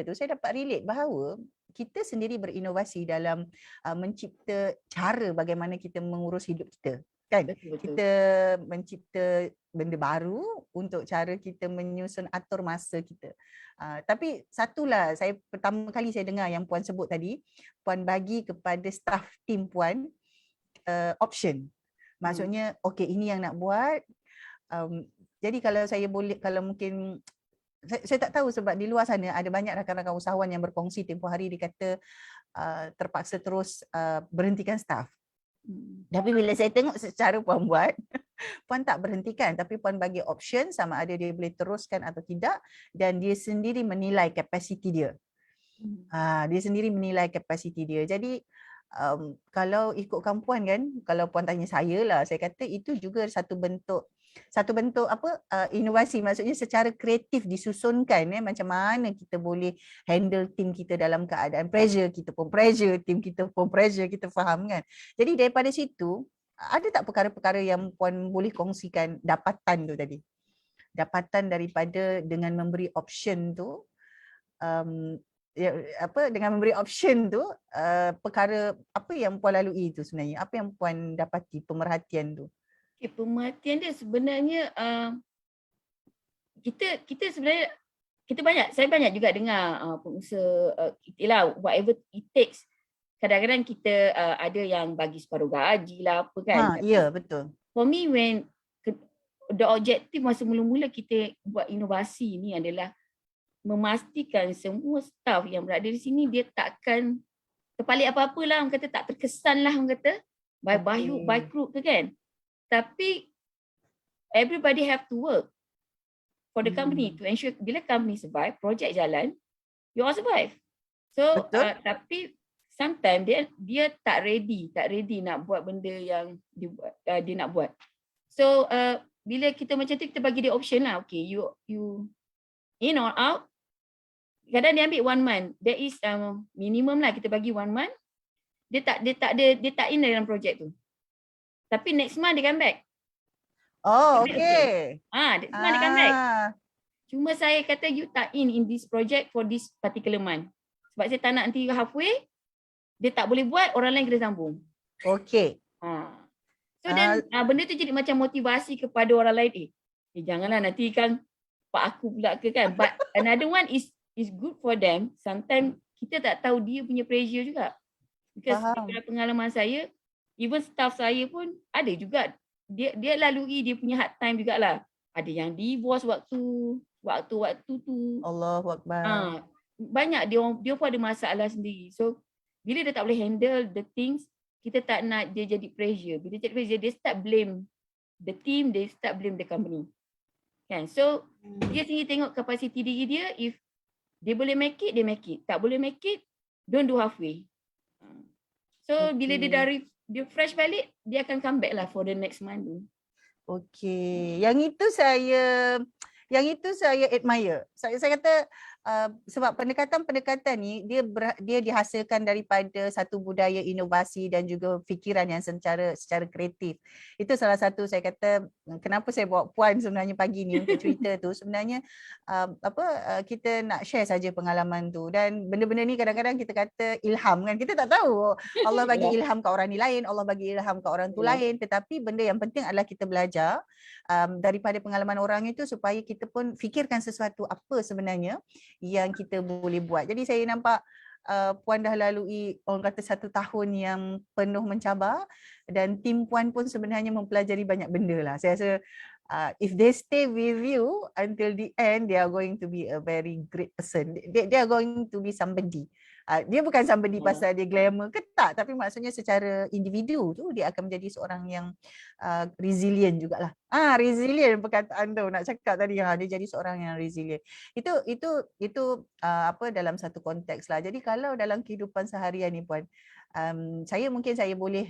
Speaker 1: tu, saya dapat relate bahawa kita sendiri berinovasi dalam mencipta cara bagaimana kita mengurus hidup kita. Kan? Betul. Kita mencipta benda baru untuk cara kita menyusun atur masa kita. Tapi satulah, pertama kali saya dengar yang Puan sebut tadi, Puan bagi kepada staff team Puan option. Maksudnya ini yang nak buat. Jadi kalau mungkin saya tak tahu sebab di luar sana ada banyak rakan-rakan usahawan yang berkongsi tempoh hari dia kata terpaksa terus berhentikan staff. Tapi bila saya tengok secara Puan buat, Puan tak berhentikan tapi Puan bagi option sama ada dia boleh teruskan atau tidak dan dia sendiri menilai kapasiti dia. Dia sendiri menilai kapasiti dia. Jadi kalau ikutkan Puan kan, kalau Puan tanya saya lah, saya kata itu juga satu bentuk inovasi, maksudnya secara kreatif disusunkan macam mana kita boleh handle tim kita dalam keadaan pressure, kita pun pressure, tim kita pun pressure, kita faham kan. Jadi daripada situ ada tak perkara-perkara yang Puan boleh kongsikan dapatan tu tadi? Dapatan daripada dengan memberi option tu, dengan memberi option tu, perkara apa yang Puan lalui tu sebenarnya? Apa yang Puan dapati, pemerhatian tu?
Speaker 2: Pemerhatian dia sebenarnya kita sebenarnya saya banyak juga dengar pengusaha whatever it takes. Kadang-kadang kita ada yang bagi separuh gaji lah apa kan.
Speaker 1: Ya, betul.
Speaker 2: For me when the objective masa mula-mula kita buat inovasi ni adalah memastikan semua staff yang berada di sini dia takkan terpalit apa-apa lah, orang kata tak terkesan lah, orang kata by crook ke kan. Tapi everybody have to work for the company to ensure bila company survive, project jalan, you all survive. So tapi sometimes dia tak ready nak buat benda yang dia nak buat. So bila kita macam tu kita bagi dia option lah, okay you in or out. Kadang dia ambil 1 month. There is minimum lah kita bagi 1 month. Dia tak in dalam projek tu. Tapi next month dia come back.
Speaker 1: Okay.
Speaker 2: Next month dia come back. Cuma saya kata you tak in this project for this particular month. Sebab saya tak nak nanti halfway dia tak boleh buat, orang lain kena sambung.
Speaker 1: Okay.
Speaker 2: So then benda tu jadi macam motivasi kepada orang lain. Janganlah nanti kan pak aku pula ke kan. But another one is good for them. Sometimes kita tak tahu dia punya pressure juga. Because
Speaker 1: Faham.
Speaker 2: daripada pengalaman saya, even staff saya pun ada juga dia lalui dia punya hard time jugalah. Ada yang divorce waktu tu.
Speaker 1: Allahu Akbar.
Speaker 2: Banyak dia pun ada masalah sendiri. So bila dia tak boleh handle the things, kita tak nak dia jadi pressure. Bila jadi pressure, dia start blame the team, they start blame the company. Kan? So dia sendiri tengok kapasiti diri dia. If dia boleh make it, dia make it. Tak boleh make it, don't do halfway. So bila dia fresh balik, dia akan come back lah for the next month tu.
Speaker 1: Okey, yang itu saya admire. Saya kata sebab pendekatan ni dia dihasilkan daripada satu budaya inovasi dan juga fikiran yang secara kreatif. Itu salah satu saya kata kenapa saya bawa Puan sebenarnya pagi ni untuk cerita tu. Sebenarnya kita nak share saja pengalaman tu, dan benda-benda ni kadang-kadang kita kata ilham kan. Kita tak tahu Allah bagi ilham kat orang ni lain, Allah bagi ilham kat orang tu lain, tetapi benda yang penting adalah kita belajar daripada pengalaman orang itu supaya kita pun fikirkan sesuatu apa sebenarnya yang kita boleh buat. Jadi saya nampak Puan dah lalui orang kata 1 tahun yang penuh mencabar, dan tim Puan pun sebenarnya mempelajari banyak benda lah. Saya rasa if they stay with you until the end, they are going to be a very great person. They are going to be somebody. Dia bukan somebody pasal dia glamour ke tak, tapi maksudnya secara individu tu dia akan menjadi seorang yang resilient jugalah. Resilient perkataan tu nak cakap tadi, dia jadi seorang yang resilient. Itu dalam satu konteks lah. Jadi kalau dalam kehidupan seharian ni Puan, saya boleh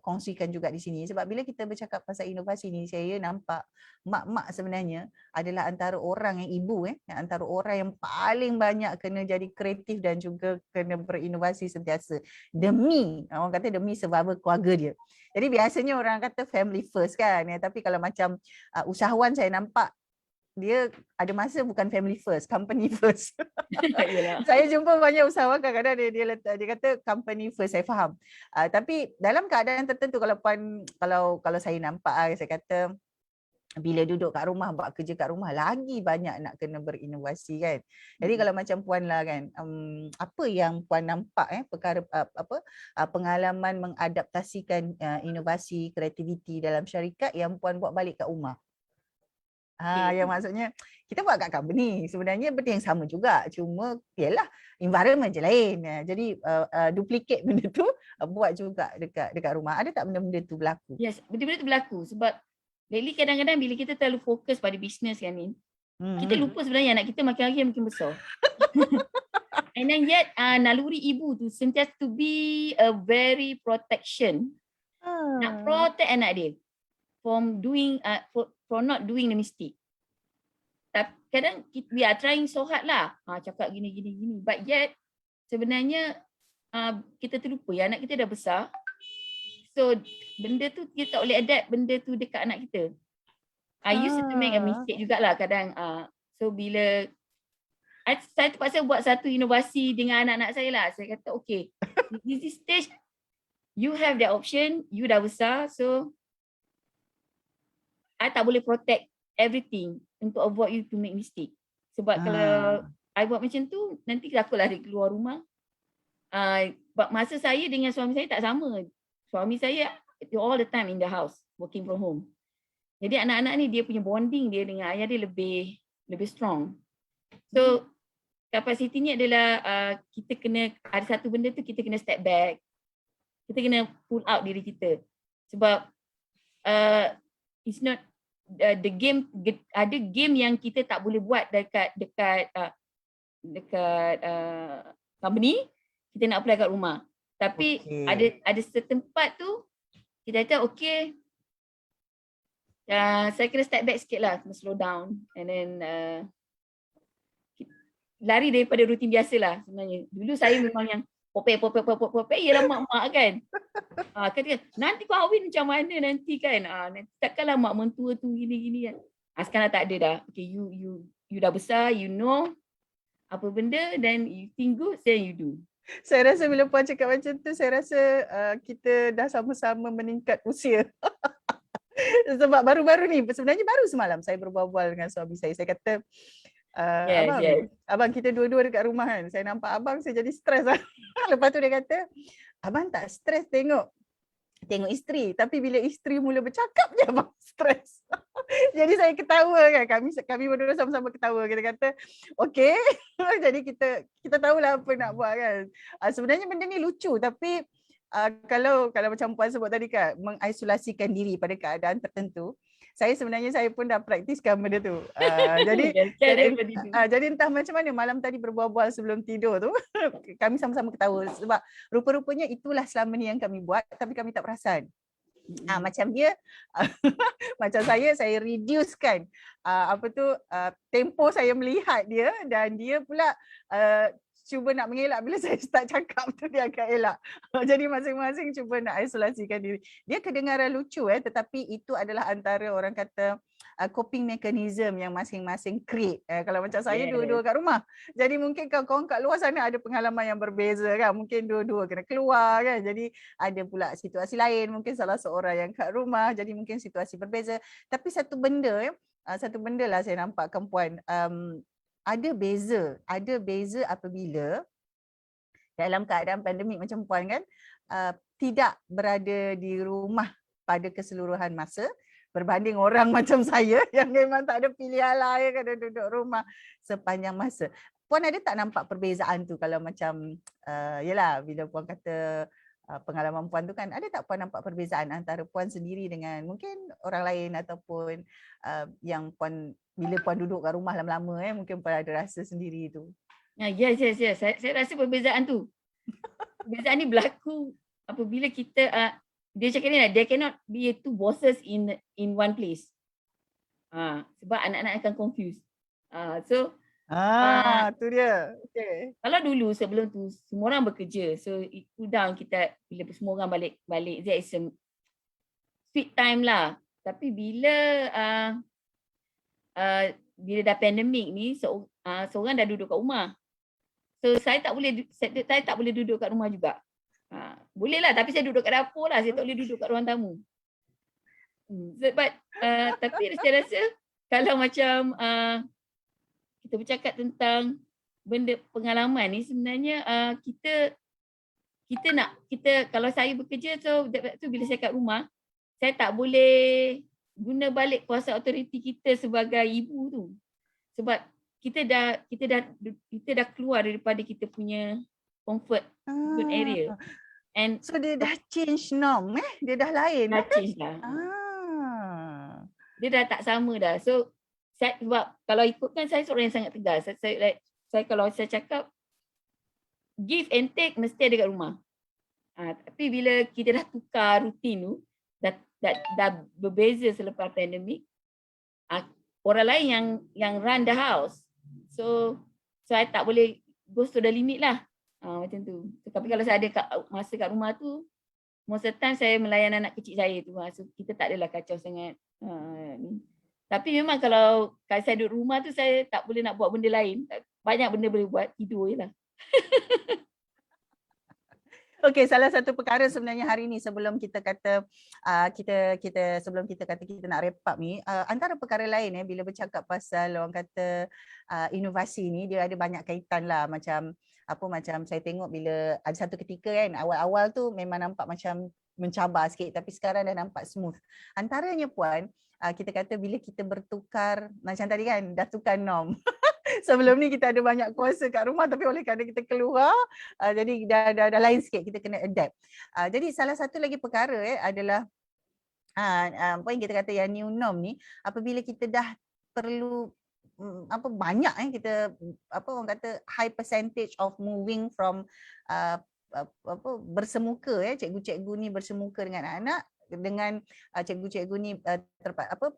Speaker 1: kongsikan juga di sini, sebab bila kita bercakap pasal inovasi ni, saya nampak mak-mak sebenarnya adalah antara orang yang antara orang yang paling banyak kena jadi kreatif dan juga kena berinovasi sentiasa demi survival keluarga dia. Jadi biasanya orang kata family first kan, tapi kalau macam usahawan saya nampak dia ada masa bukan family first, company first. Saya jumpa banyak usahawan kadang-kadang dia kata company first, saya faham. Tapi dalam keadaan tertentu kalau saya nampak, saya kata bila duduk kat rumah, buat kerja kat rumah, lagi banyak nak kena berinovasi kan. Jadi kalau macam Puan lah kan, apa yang Puan nampak perkara pengalaman mengadaptasikan inovasi, kreativiti dalam syarikat yang Puan buat balik kat rumah? Yang maksudnya kita buat kat company sebenarnya benda yang sama juga, cuma yalah environment je lain. Jadi duplicate benda tu buat juga dekat rumah. Ada tak benda-benda tu berlaku?
Speaker 2: Yes, benda-benda tu berlaku sebab lately kadang-kadang bila kita terlalu fokus pada bisnes kan ni, kita lupa sebenarnya anak kita makin lagi makin besar. And then yet naluri ibu tu sentiasa to be a very protection. Nak protect anak dia from doing for not doing the mistake. Tapi kadang we are trying so hard lah. Cakap gini. But yet sebenarnya kita terlupa ya anak kita dah besar. So benda tu kita tak boleh adapt benda tu dekat anak kita. I used to make a mistake jugalah kadang. So bila saya terpaksa buat satu inovasi dengan anak-anak saya lah. Saya kata okay, this stage you have the option, you dah besar, so I tak boleh protect everything untuk avoid you to make mistake. Sebab kalau I buat macam tu, nanti takutlah dia keluar rumah. Masa saya dengan suami saya tak sama. Suami saya all the time in the house, working from home. Jadi anak-anak ni dia punya bonding dia dengan ayah dia lebih strong. So kapasitinya adalah kita kena ada satu benda tu kita kena step back. Kita kena pull out diri kita. Sebab it's not the game, ada game yang kita tak boleh buat dekat company, kita nak apply kat rumah. Tapi ada certain part tu kita kata okay, saya kena step back sikit lah, kena slow down and then lari daripada rutin biasa lah sebenarnya. Dulu saya memang yang popek ialah mak-mak kan. Kata nanti kahwin macam mana nanti kan. Nanti takkanlah mak mentua tu gini-gini kan. Sekarang tak ada dah. Okay, you dah besar, you know apa benda, then you think good, then you do.
Speaker 1: Saya rasa bila Puan cakap macam tu, saya rasa kita dah sama-sama meningkat usia. Sebab baru-baru ni, sebenarnya baru semalam saya berbual-bual dengan suami saya. Saya kata,
Speaker 2: Yes, yes.
Speaker 1: abang kita dua-dua dekat rumah kan. Saya nampak abang, saya jadi stres lah. Lepas tu dia kata, abang tak stres tengok isteri. Tapi bila isteri mula bercakap je abang stres. Jadi saya ketawa kan. Kami berdua sama-sama ketawa. Kita kata, okey. Jadi kita tahulah apa nak buat kan. Sebenarnya benda ni lucu tapi kalau macam Puan sebut tadi kan, mengisolasikan diri pada keadaan tertentu, saya pun dah praktiskan benda tu. Jadi entah macam mana malam tadi berbual-bual sebelum tidur tu, kami sama-sama ketawa sebab rupa-rupanya itulah selama ni yang kami buat tapi kami tak perasan. Macam dia, macam saya reducekan tempo saya melihat dia dan dia pula cuba nak mengelak bila saya start cakap tu dia akan elak. Jadi masing-masing cuba nak isolasikan diri. Dia kedengaran lucu tetapi itu adalah antara orang kata coping mechanism yang masing-masing create. Kalau macam saya dua-dua kat rumah. Jadi mungkin kawan-kawan kat luar sana ada pengalaman yang berbeza kan. Mungkin dua-dua kena keluar kan. Jadi ada pula situasi lain. Mungkin salah seorang yang kat rumah. Jadi mungkin situasi berbeza. Tapi satu benda lah saya nampakkan Puan. Ada beza apabila dalam keadaan pandemik macam Puan kan, tidak berada di rumah pada keseluruhan masa berbanding orang macam saya yang memang tak ada pilihan lain kan, duduk rumah sepanjang masa. Puan ada tak nampak perbezaan tu kalau macam yelah bila Puan kata pengalaman Puan tu kan, ada tak Puan nampak perbezaan antara Puan sendiri dengan mungkin orang lain ataupun yang Puan bila Puan duduk kat rumah lama-lama mungkin Puan ada rasa sendiri tu.
Speaker 2: Yes. Saya rasa perbezaan tu. Perbezaan ni berlaku apabila kita dia cakap ni lah, there cannot be two bosses in one place. Sebab anak-anak akan confused.
Speaker 1: Tu dia. Okay.
Speaker 2: Kalau dulu sebelum tu semua orang bekerja, so it cool down kita bila semua orang balik that is a sweet time lah. Tapi bila dah pandemik ni, seorang dah duduk kat rumah. So saya tak boleh duduk kat rumah juga. Boleh lah, tapi saya duduk kat dapur lah. Saya tak boleh duduk kat ruang tamu. Tapi saya rasa kalau macam kita bercakap tentang benda pengalaman ni, sebenarnya kita kalau saya bekerja tu bila saya kat rumah, saya tak boleh guna balik kuasa autoriti kita sebagai ibu tu. Sebab kita dah keluar daripada kita punya comfort zone area. And
Speaker 1: so dia dah change norm dia dah lain.
Speaker 2: Dah change dah. Dia dah tak sama dah. So sebab kalau ikutkan saya seorang yang sangat tegas. Saya kalau saya cakap give and take mesti ada kat rumah. Tapi bila kita dah tukar rutin tu, dah berbeza selepas pandemik, orang lain yang run the house. So saya tak boleh goes to the limit lah. Macam tu. Tapi kalau saya ada masa kat rumah tu, most of the time saya melayan anak kecil saya tu. So kita tak adalah kacau sangat. Tapi memang kalau saya duduk rumah tu, saya tak boleh nak buat benda lain. Banyak benda boleh buat, tidur je lah.
Speaker 1: Okey, salah satu perkara sebenarnya hari ni sebelum kita kata sebelum kita kata kita nak wrap up ni, antara perkara lain bila bercakap pasal orang kata inovasi ni, dia ada banyak kaitan lah. Macam saya tengok bila ada satu ketika kan, awal-awal tu memang nampak macam mencabar sikit tapi sekarang dah nampak smooth. Antaranya Puan, kita kata bila kita bertukar, macam tadi kan, dah tukar norm. Sebelum ni kita ada banyak kuasa kat rumah tapi oleh kerana kita keluar, jadi dah lain sikit, kita kena adapt. Jadi salah satu lagi perkara adalah apa yang kita kata yang new norm ni, apabila kita dah perlu banyak kita orang kata high percentage of moving from bersemuka cikgu-cikgu ni bersemuka dengan anak-anak, dengan cikgu-cikgu ni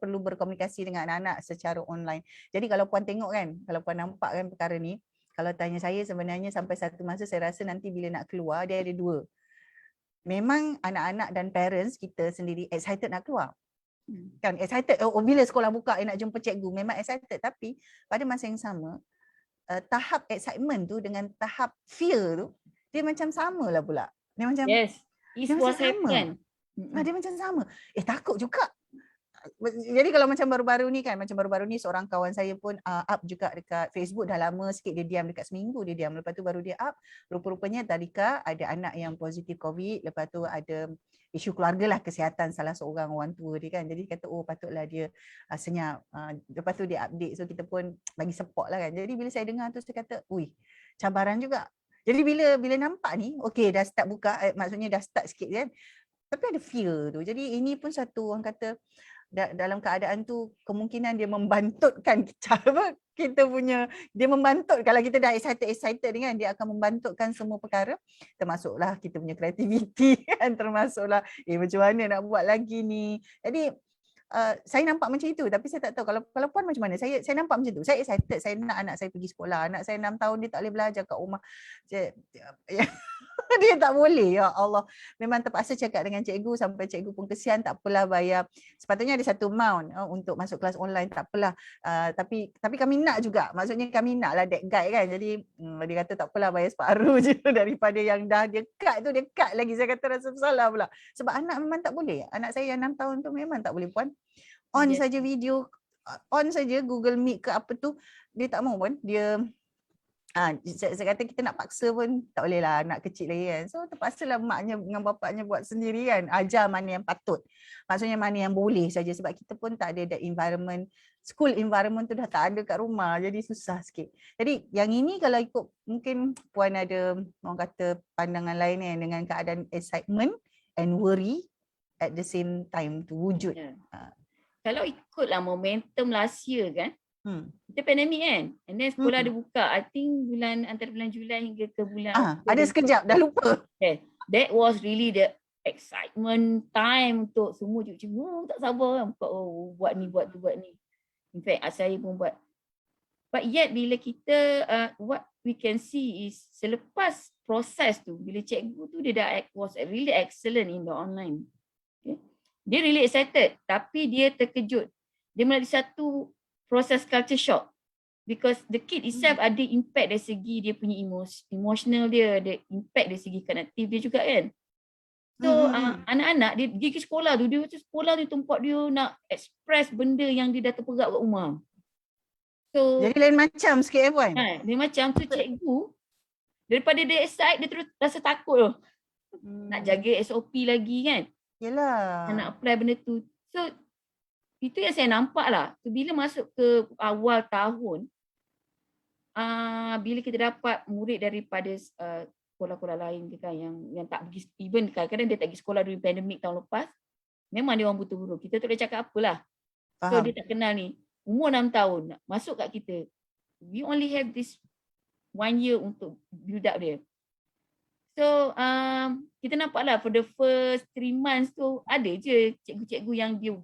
Speaker 1: perlu berkomunikasi dengan anak-anak secara online. Jadi kalau Puan tengok kan, kalau Puan nampak kan perkara ni, kalau tanya saya sebenarnya sampai satu masa saya rasa nanti bila nak keluar dia ada dua. Memang anak-anak dan parents kita sendiri excited nak keluar. Kan excited, bila sekolah buka nak jumpa cikgu, memang excited, tapi pada masa yang sama tahap excitement tu dengan tahap fear tu dia macam sama lah pula. Dia macam
Speaker 2: yes, it was happen.
Speaker 1: Dia macam sama. Takut juga. Jadi kalau macam baru-baru ni kan, macam baru-baru ni seorang kawan saya pun up juga dekat Facebook, dah lama sikit dia diam, dekat seminggu dia diam, lepas tu baru dia up, rupa-rupanya tadika ada anak yang positif COVID, lepas tu ada isu keluarga lah, kesihatan salah seorang orang tua dia kan, jadi kata oh patutlah dia senyap, lepas tu dia update, so kita pun bagi support lah kan. Jadi bila saya dengar tu saya kata, ui cabaran juga. Jadi bila nampak ni, okey dah start buka, maksudnya dah start sikit kan, tapi ada fear tu. Jadi ini pun satu orang kata dalam keadaan tu kemungkinan dia membantutkan kita punya, dia membantut kalau kita dah excited kan, dia akan membantutkan semua perkara, termasuklah kita punya kreativiti kan, termasuklah macam mana nak buat lagi ni. Jadi saya nampak macam itu, tapi saya tak tahu kalau Puan macam mana. Saya nampak macam tu. Saya excited, saya nak anak saya pergi sekolah. Anak saya 6 tahun dia tak boleh belajar kat rumah. Dia tak boleh, ya Allah. Memang terpaksa cakap dengan cikgu, sampai cikgu pun kesian, tak apalah bayar. Sepatutnya ada satu amount untuk masuk kelas online, tak apalah. Tapi kami nak juga. Maksudnya kami naklah that guide kan. Jadi dia kata tak apalah, bayar separuh je daripada yang dah dia cut tu, dia cut lagi. Saya kata rasa bersalah pula. Sebab anak memang tak boleh. Anak saya yang 6 tahun tu memang tak boleh Puan. On saja video, on saja Google Meet ke apa tu, dia tak mau Puan. Dia saya kata kita nak paksa pun tak boleh lah, anak kecil lagi kan. So terpaksalah maknya dengan bapaknya buat sendiri kan, ajar mana yang patut, maksudnya mana yang boleh saja, sebab kita pun tak ada that environment, school environment tu dah tak ada kat rumah, jadi susah sikit. Jadi yang ini kalau ikut, mungkin Puan ada orang kata pandangan lain kan, dengan keadaan excitement and worry at the same time tu wujud.
Speaker 2: Kalau ikutlah momentum last year kan, kita pandemik kan, and then sekolah dia buka, I think antara bulan Julai hingga ke bulan
Speaker 1: ada sekejap dah lupa.
Speaker 2: Okay. That was really the excitement time untuk semua cikgu tak sabar kan, buat ni, buat tu, buat ni. In fact saya pun buat. But yet bila kita what we can see is selepas proses tu, bila cikgu tu dia dah was really excellent in the online. Okay. Dia really excited, tapi dia terkejut. Dia melalui satu proses culture shock, because the kid itself ada impact dari segi dia punya emotional dia, ada impact dari segi kognitif dia juga kan. So anak-anak dia pergi sekolah tu, dia macam sekolah tu tempat dia nak express benda yang dia dah terperak kat rumah. So
Speaker 1: jadi lain macam sikit Puan.
Speaker 2: Dia macam tu cikgu, daripada dia excite, dia terus rasa takut tu. Nak jaga SOP lagi kan.
Speaker 1: Yelah.
Speaker 2: Nak apply benda tu. So itu yang saya nampak lah. So, bila masuk ke awal tahun, bila kita dapat murid daripada sekolah-sekolah lain ke kan, yang tak pergi, even kadang-kadang dia tak pergi sekolah dari pandemik tahun lepas, memang dia orang butuh huruf. Kita tak boleh cakap apalah. So dia tak kenal ni. Umur 6 tahun nak masuk kat kita. We only have this 1 year untuk build up dia. So kita nampaklah for the first 3 months tu ada je cikgu-cikgu yang dia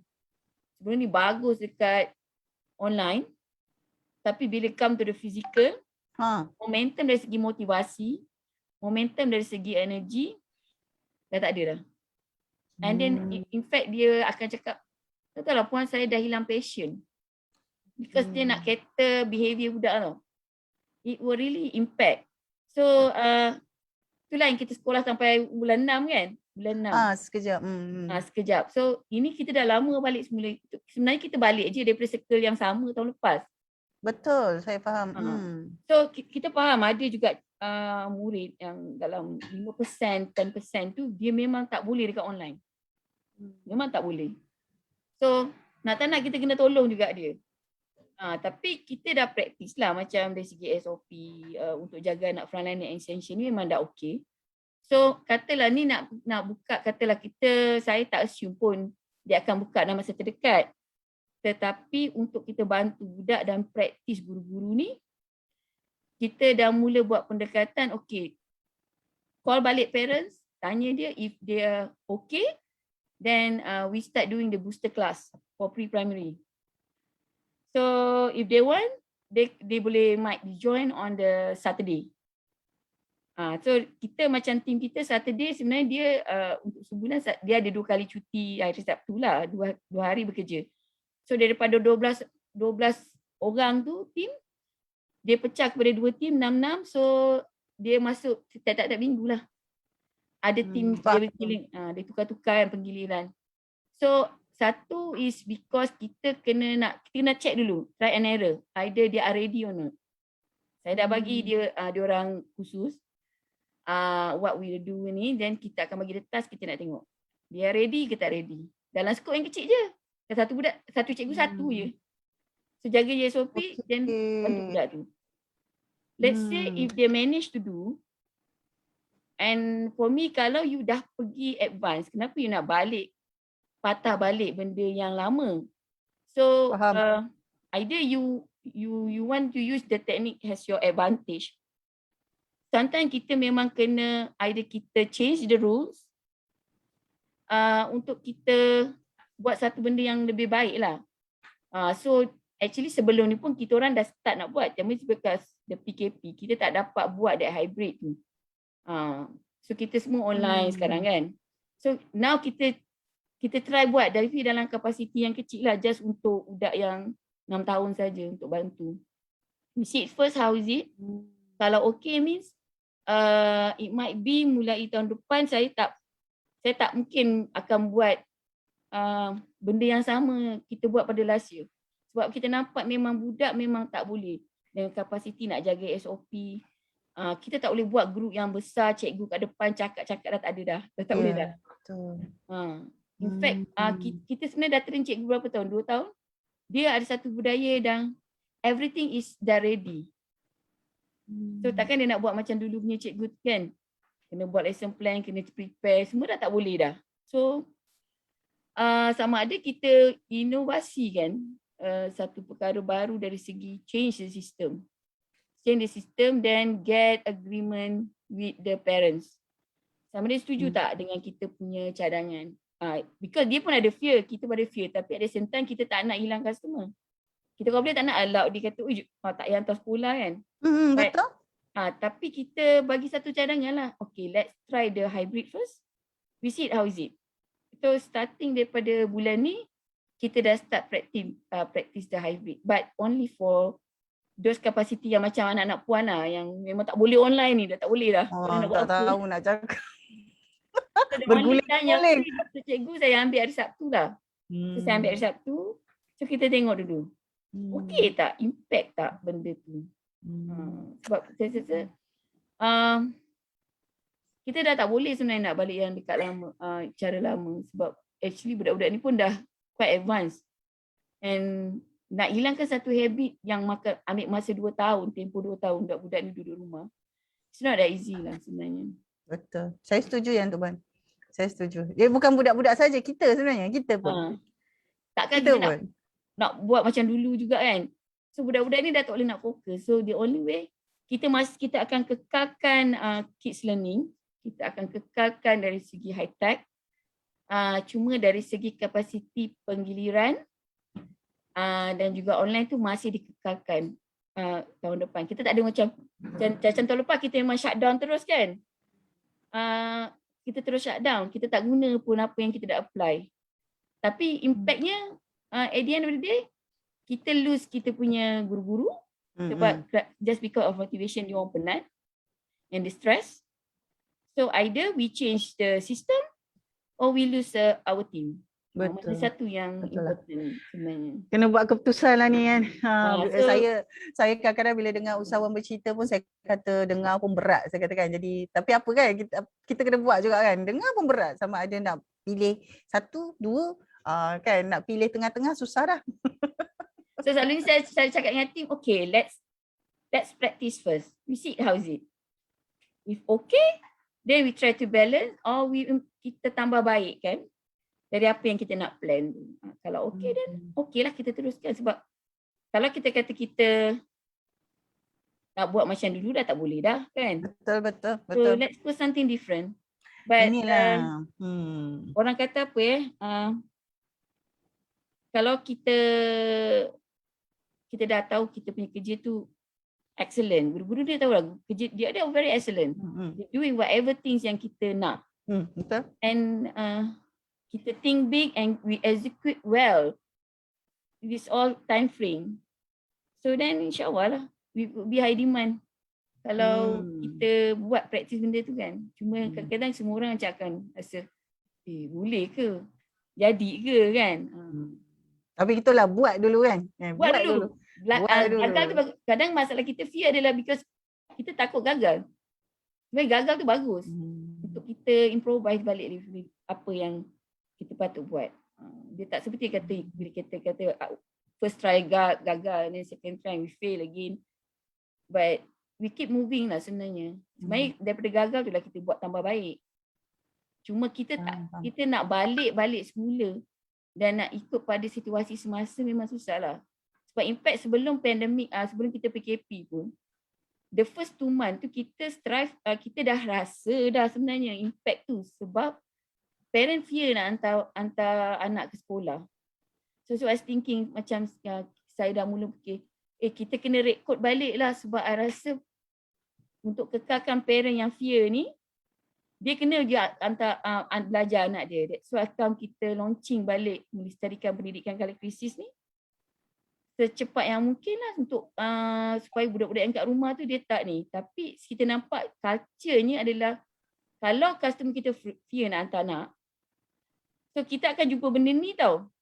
Speaker 2: sebelum ni bagus dekat online, tapi bila come to the physical, momentum dari segi motivasi, momentum dari segi energi dah tak ada dah. And then in fact dia akan cakap, tak tahu lah Puan, saya dah hilang passion, because dia nak cater behavior budak tau. It will really impact. So itulah yang kita sekolah sampai bulan 6 kan. Bulan 6.
Speaker 1: Sekejap.
Speaker 2: Sekejap. So ini kita dah lama balik semula. Sebenarnya kita balik je daripada circle yang sama tahun lepas.
Speaker 1: Betul, saya faham.
Speaker 2: So kita faham ada juga murid yang dalam 5%, 10% tu dia memang tak boleh dekat online. Memang tak boleh. So nak tak nak kita kena tolong juga dia. Tapi kita dah praktis lah macam dari segi SOP untuk jaga anak frontline and extension ni memang dah okey. So katalah ni nak buka, katalah saya tak assume pun dia akan buka dalam masa terdekat. Tetapi untuk kita bantu budak dan praktis guru-guru ni, kita dah mula buat pendekatan, okey, call balik parents, tanya dia if dia okay, then we start doing the booster class for pre-primary. So if they want, they boleh might join on the Saturday. So kita macam team kita Saturday sebenarnya dia untuk sebulan dia ada 2 kali cuti hari Sabtu lah, 2 hari bekerja. So daripada 12 orang tu team, dia pecah kepada 2 team 6-6, so dia masuk tak minggu lah. Ada team dia bergiling, dia tukar-tukar pengiliran. So Satu is because kita kena check dulu, try and error. Either they are ready or not. Saya dah bagi dia orang khusus what we do ni, then kita akan bagi dia task, kita nak tengok. Dia ready ke tak ready. Dalam skop yang kecil je. Satu cikgu satu je. So jaga je SOP, then bantu budak tu. Let's say if they manage to do, and for me kalau you dah pergi advance, kenapa you nak patah balik benda yang lama? So either you want to use the technique as your advantage. Sometimes kita memang kena either kita change the rules untuk kita buat satu benda yang lebih baik lah. So actually sebelum ni pun kita orang dah start nak buat, tapi because the PKP kita tak dapat buat that hybrid tu. So kita semua online sekarang kan. So now kita try buat tapi dalam kapasiti yang kecil lah, just untuk budak yang 6 tahun saja untuk bantu. We see it first, how is it? Kalau okay means it might be mulai tahun depan saya tak mungkin akan buat benda yang sama kita buat pada last year. Sebab kita nampak memang budak memang tak boleh dengan kapasiti nak jaga SOP. Kita tak boleh buat grup yang besar, cikgu kat depan cakap-cakap dah tak ada dah. Dah tak boleh dah.
Speaker 1: Betul.
Speaker 2: In fact, kita sebenarnya dah train cikgu berapa tahun? 2 tahun. Dia ada satu budaya dan everything is dah ready. So takkan dia nak buat macam dulu punya cikgu kan. Kena buat lesson plan, kena prepare, semua dah tak boleh dah. So sama ada kita inovasi kan satu perkara baru dari segi change the system. Change the system then get agreement with the parents. Sama dia setuju tak dengan kita punya cadangan. Because dia pun ada fear, kita pun ada fear, tapi at the same time kita tak nak hilang customer. Kita kalau boleh tak nak allow dia kata, tak payah hantar sekolah kan.
Speaker 1: Betul.
Speaker 2: Tapi kita bagi satu cadangan lah. Okay, let's try the hybrid first. We see it, how is it. So starting daripada bulan ni, kita dah start practice the hybrid. But only for those capacity yang macam anak-anak puan lah, yang memang tak boleh online ni, dah tak boleh dah.
Speaker 1: Tak tahu nak cakap.
Speaker 2: Berguling-guling. Cikgu saya ambil hari Sabtu lah. So saya ambil hari Sabtu. So kita tengok dulu. Okey tak? Impact tak benda tu? Sebab saya rasa kita dah tak boleh sebenarnya nak balik yang dekat lama, cara lama. Sebab actually budak-budak ni pun dah quite advanced. And nak hilangkan satu habit yang ambil masa 2 tahun, tempoh 2 tahun budak-budak ni duduk rumah. It's not that easy lah sebenarnya.
Speaker 1: Betul. Saya setuju yang tu Ban. Saya setuju. Dia bukan budak-budak saja, kita sebenarnya, kita pun.
Speaker 2: Takkan kita nak buat macam dulu juga kan. So budak-budak ni dah tak boleh nak fokus. So the only way kita akan kekalkan kids learning. Kita akan kekalkan dari segi high tech. Cuma dari segi kapasiti penggiliran dan juga online tu masih dikekalkan tahun depan. Kita tak ada macam tahun lepas kita memang shutdown terus kan. Kita terus shutdown. Kita tak guna pun apa yang kita dah apply. Tapi impactnya at the end of the day, kita lose kita punya guru-guru sebab just because of motivation dia orang penat and the stress. So either we change the system or we lose our team. Betul. Satu yang important sebenarnya.
Speaker 1: Kena buat keputusan lah ni kan. Saya kadang-kadang bila dengar usahawan bercerita pun saya kata dengar pun berat saya katakan. Jadi tapi apa kan kita kena buat juga kan. Dengar pun berat, sama ada nak pilih 1, 2 kan, nak pilih tengah-tengah susah dah.
Speaker 2: So selalunya saya cakap dengan tim, okay, let's practice first. We see how is it. If okay, then we try to balance or kita tambah baik kan. Dari apa yang kita nak plan tu. Kalau okey then okey lah kita teruskan. Sebab kalau kita kata kita nak buat macam dulu dah tak boleh dah kan.
Speaker 1: Betul.
Speaker 2: So let's do something different. But orang kata apa kalau kita dah tahu kita punya kerja tu excellent. Guru-guru dia tahu lah kerja dia very excellent. Doing whatever things yang kita nak.
Speaker 1: Betul.
Speaker 2: And kita think big and we execute well. This all time frame. So then insyaAllah lah, we will be high demand. Kalau kita buat praktis benda tu kan. Cuma kadang-kadang semua orang macam akan rasa, boleh ke? jadi ke kan.
Speaker 1: Tapi itulah buat dulu kan.
Speaker 2: Buat
Speaker 1: Buat dulu.
Speaker 2: dulu.
Speaker 1: Buat
Speaker 2: Gagal tu
Speaker 1: dulu.
Speaker 2: kadang masalah kita fear adalah because kita takut gagal. Sebenarnya gagal tu bagus untuk kita improvise balik apa yang kita patut buat. Dia tak seperti kata bila kita kata first try gagal, then second try we fail again. But we keep moving lah sebenarnya. Sebenarnya daripada gagal tu lah kita buat tambah baik. Cuma kita kita nak balik semula dan nak ikut pada situasi semasa memang susah lah. Sebab in fact sebelum pandemik, sebelum kita PKP pun, the first 2 months tu kita strive, kita dah rasa dah sebenarnya impact tu sebab parent fear nak hantar anak ke sekolah. So I was thinking macam saya dah mula fikir, kita kena rekod balik lah sebab I rasa untuk kekalkan parent yang fear ni, dia kena je hantar belajar anak dia. That's why kita launching balik melestarikan pendidikan kala krisis ni secepat yang mungkin lah untuk supaya budak-budak yang kat rumah tu dia tak ni. Tapi kita nampak culture-nya adalah kalau customer kita fear nak hantar anak, so kita akan jumpa benda ni tau.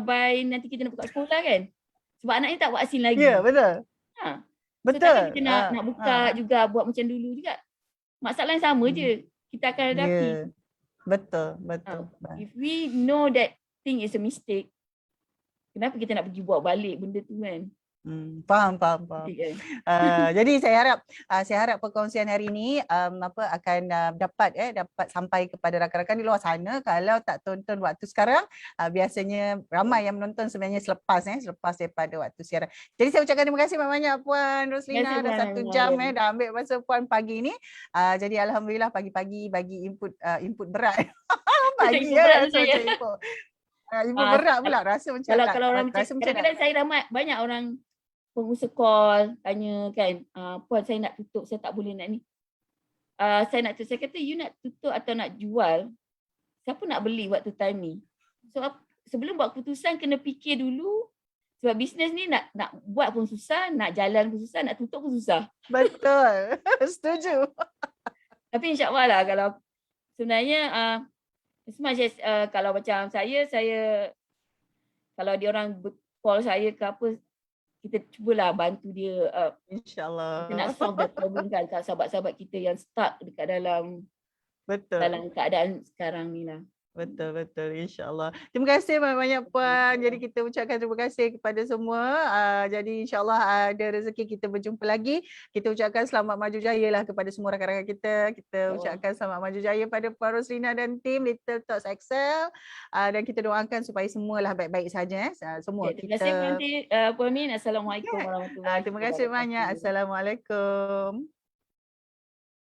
Speaker 2: By nanti kita nak buka sekolah kan. Sebab anak ni tak vaksin lagi.
Speaker 1: Ya, betul.
Speaker 2: So
Speaker 1: Betul.
Speaker 2: takkan kita nak buka juga buat macam dulu juga. Masalah yang sama je. Kita akan hadapi.
Speaker 1: Ya. Betul, betul.
Speaker 2: If we know that thing is a mistake, kenapa kita nak pergi buat balik benda tu kan?
Speaker 1: Faham. Jadi saya harap perkongsian hari ini akan dapat sampai kepada rakan-rakan di luar sana. Kalau tak tonton waktu sekarang, biasanya ramai yang menonton sebenarnya selepas daripada waktu siaran. Jadi saya ucapkan terima kasih banyak Puan Roslina, dah 1 jam dah ambil masa Puan pagi ni. Jadi alhamdulillah pagi-pagi bagi input berat. Pagi ya rasa macam input berat pula rasa macam
Speaker 2: kalau orang macam kadang-kadang saya banyak orang pengusaha call tanya kan, Puan saya nak tutup, saya tak boleh nak ni. Saya nak tutup, saya kata you nak tutup atau nak jual, siapa nak beli waktu time ni? So sebelum buat keputusan kena fikir dulu sebab bisnes ni nak buat pun susah, nak jalan pun susah, nak tutup pun susah.
Speaker 1: Betul. Setuju.
Speaker 2: Tapi insyaAllah lah kalau sebenarnya kalau macam saya kalau dia orang call saya ke apa, kita cubalah bantu dia.
Speaker 1: InsyaAllah.
Speaker 2: Kita nak solve the problem kan sahabat-sahabat kita yang stuck dekat dalam keadaan sekarang ni lah.
Speaker 1: Betul, insyaAllah. Terima kasih banyak-banyak Puan. Jadi kita ucapkan terima kasih kepada semua. Jadi insyaAllah ada rezeki kita berjumpa lagi. Kita ucapkan selamat maju jaya lah kepada semua rakan-rakan kita. Kita ucapkan selamat maju jaya pada Puan Roslina dan tim Little Talks Excel. Dan kita doakan supaya semualah baik-baik saja. Semua
Speaker 2: terima kasih Puan Min. Assalamualaikum warahmatullahi wabarakatuh.
Speaker 1: Terima kasih banyak. Assalamualaikum.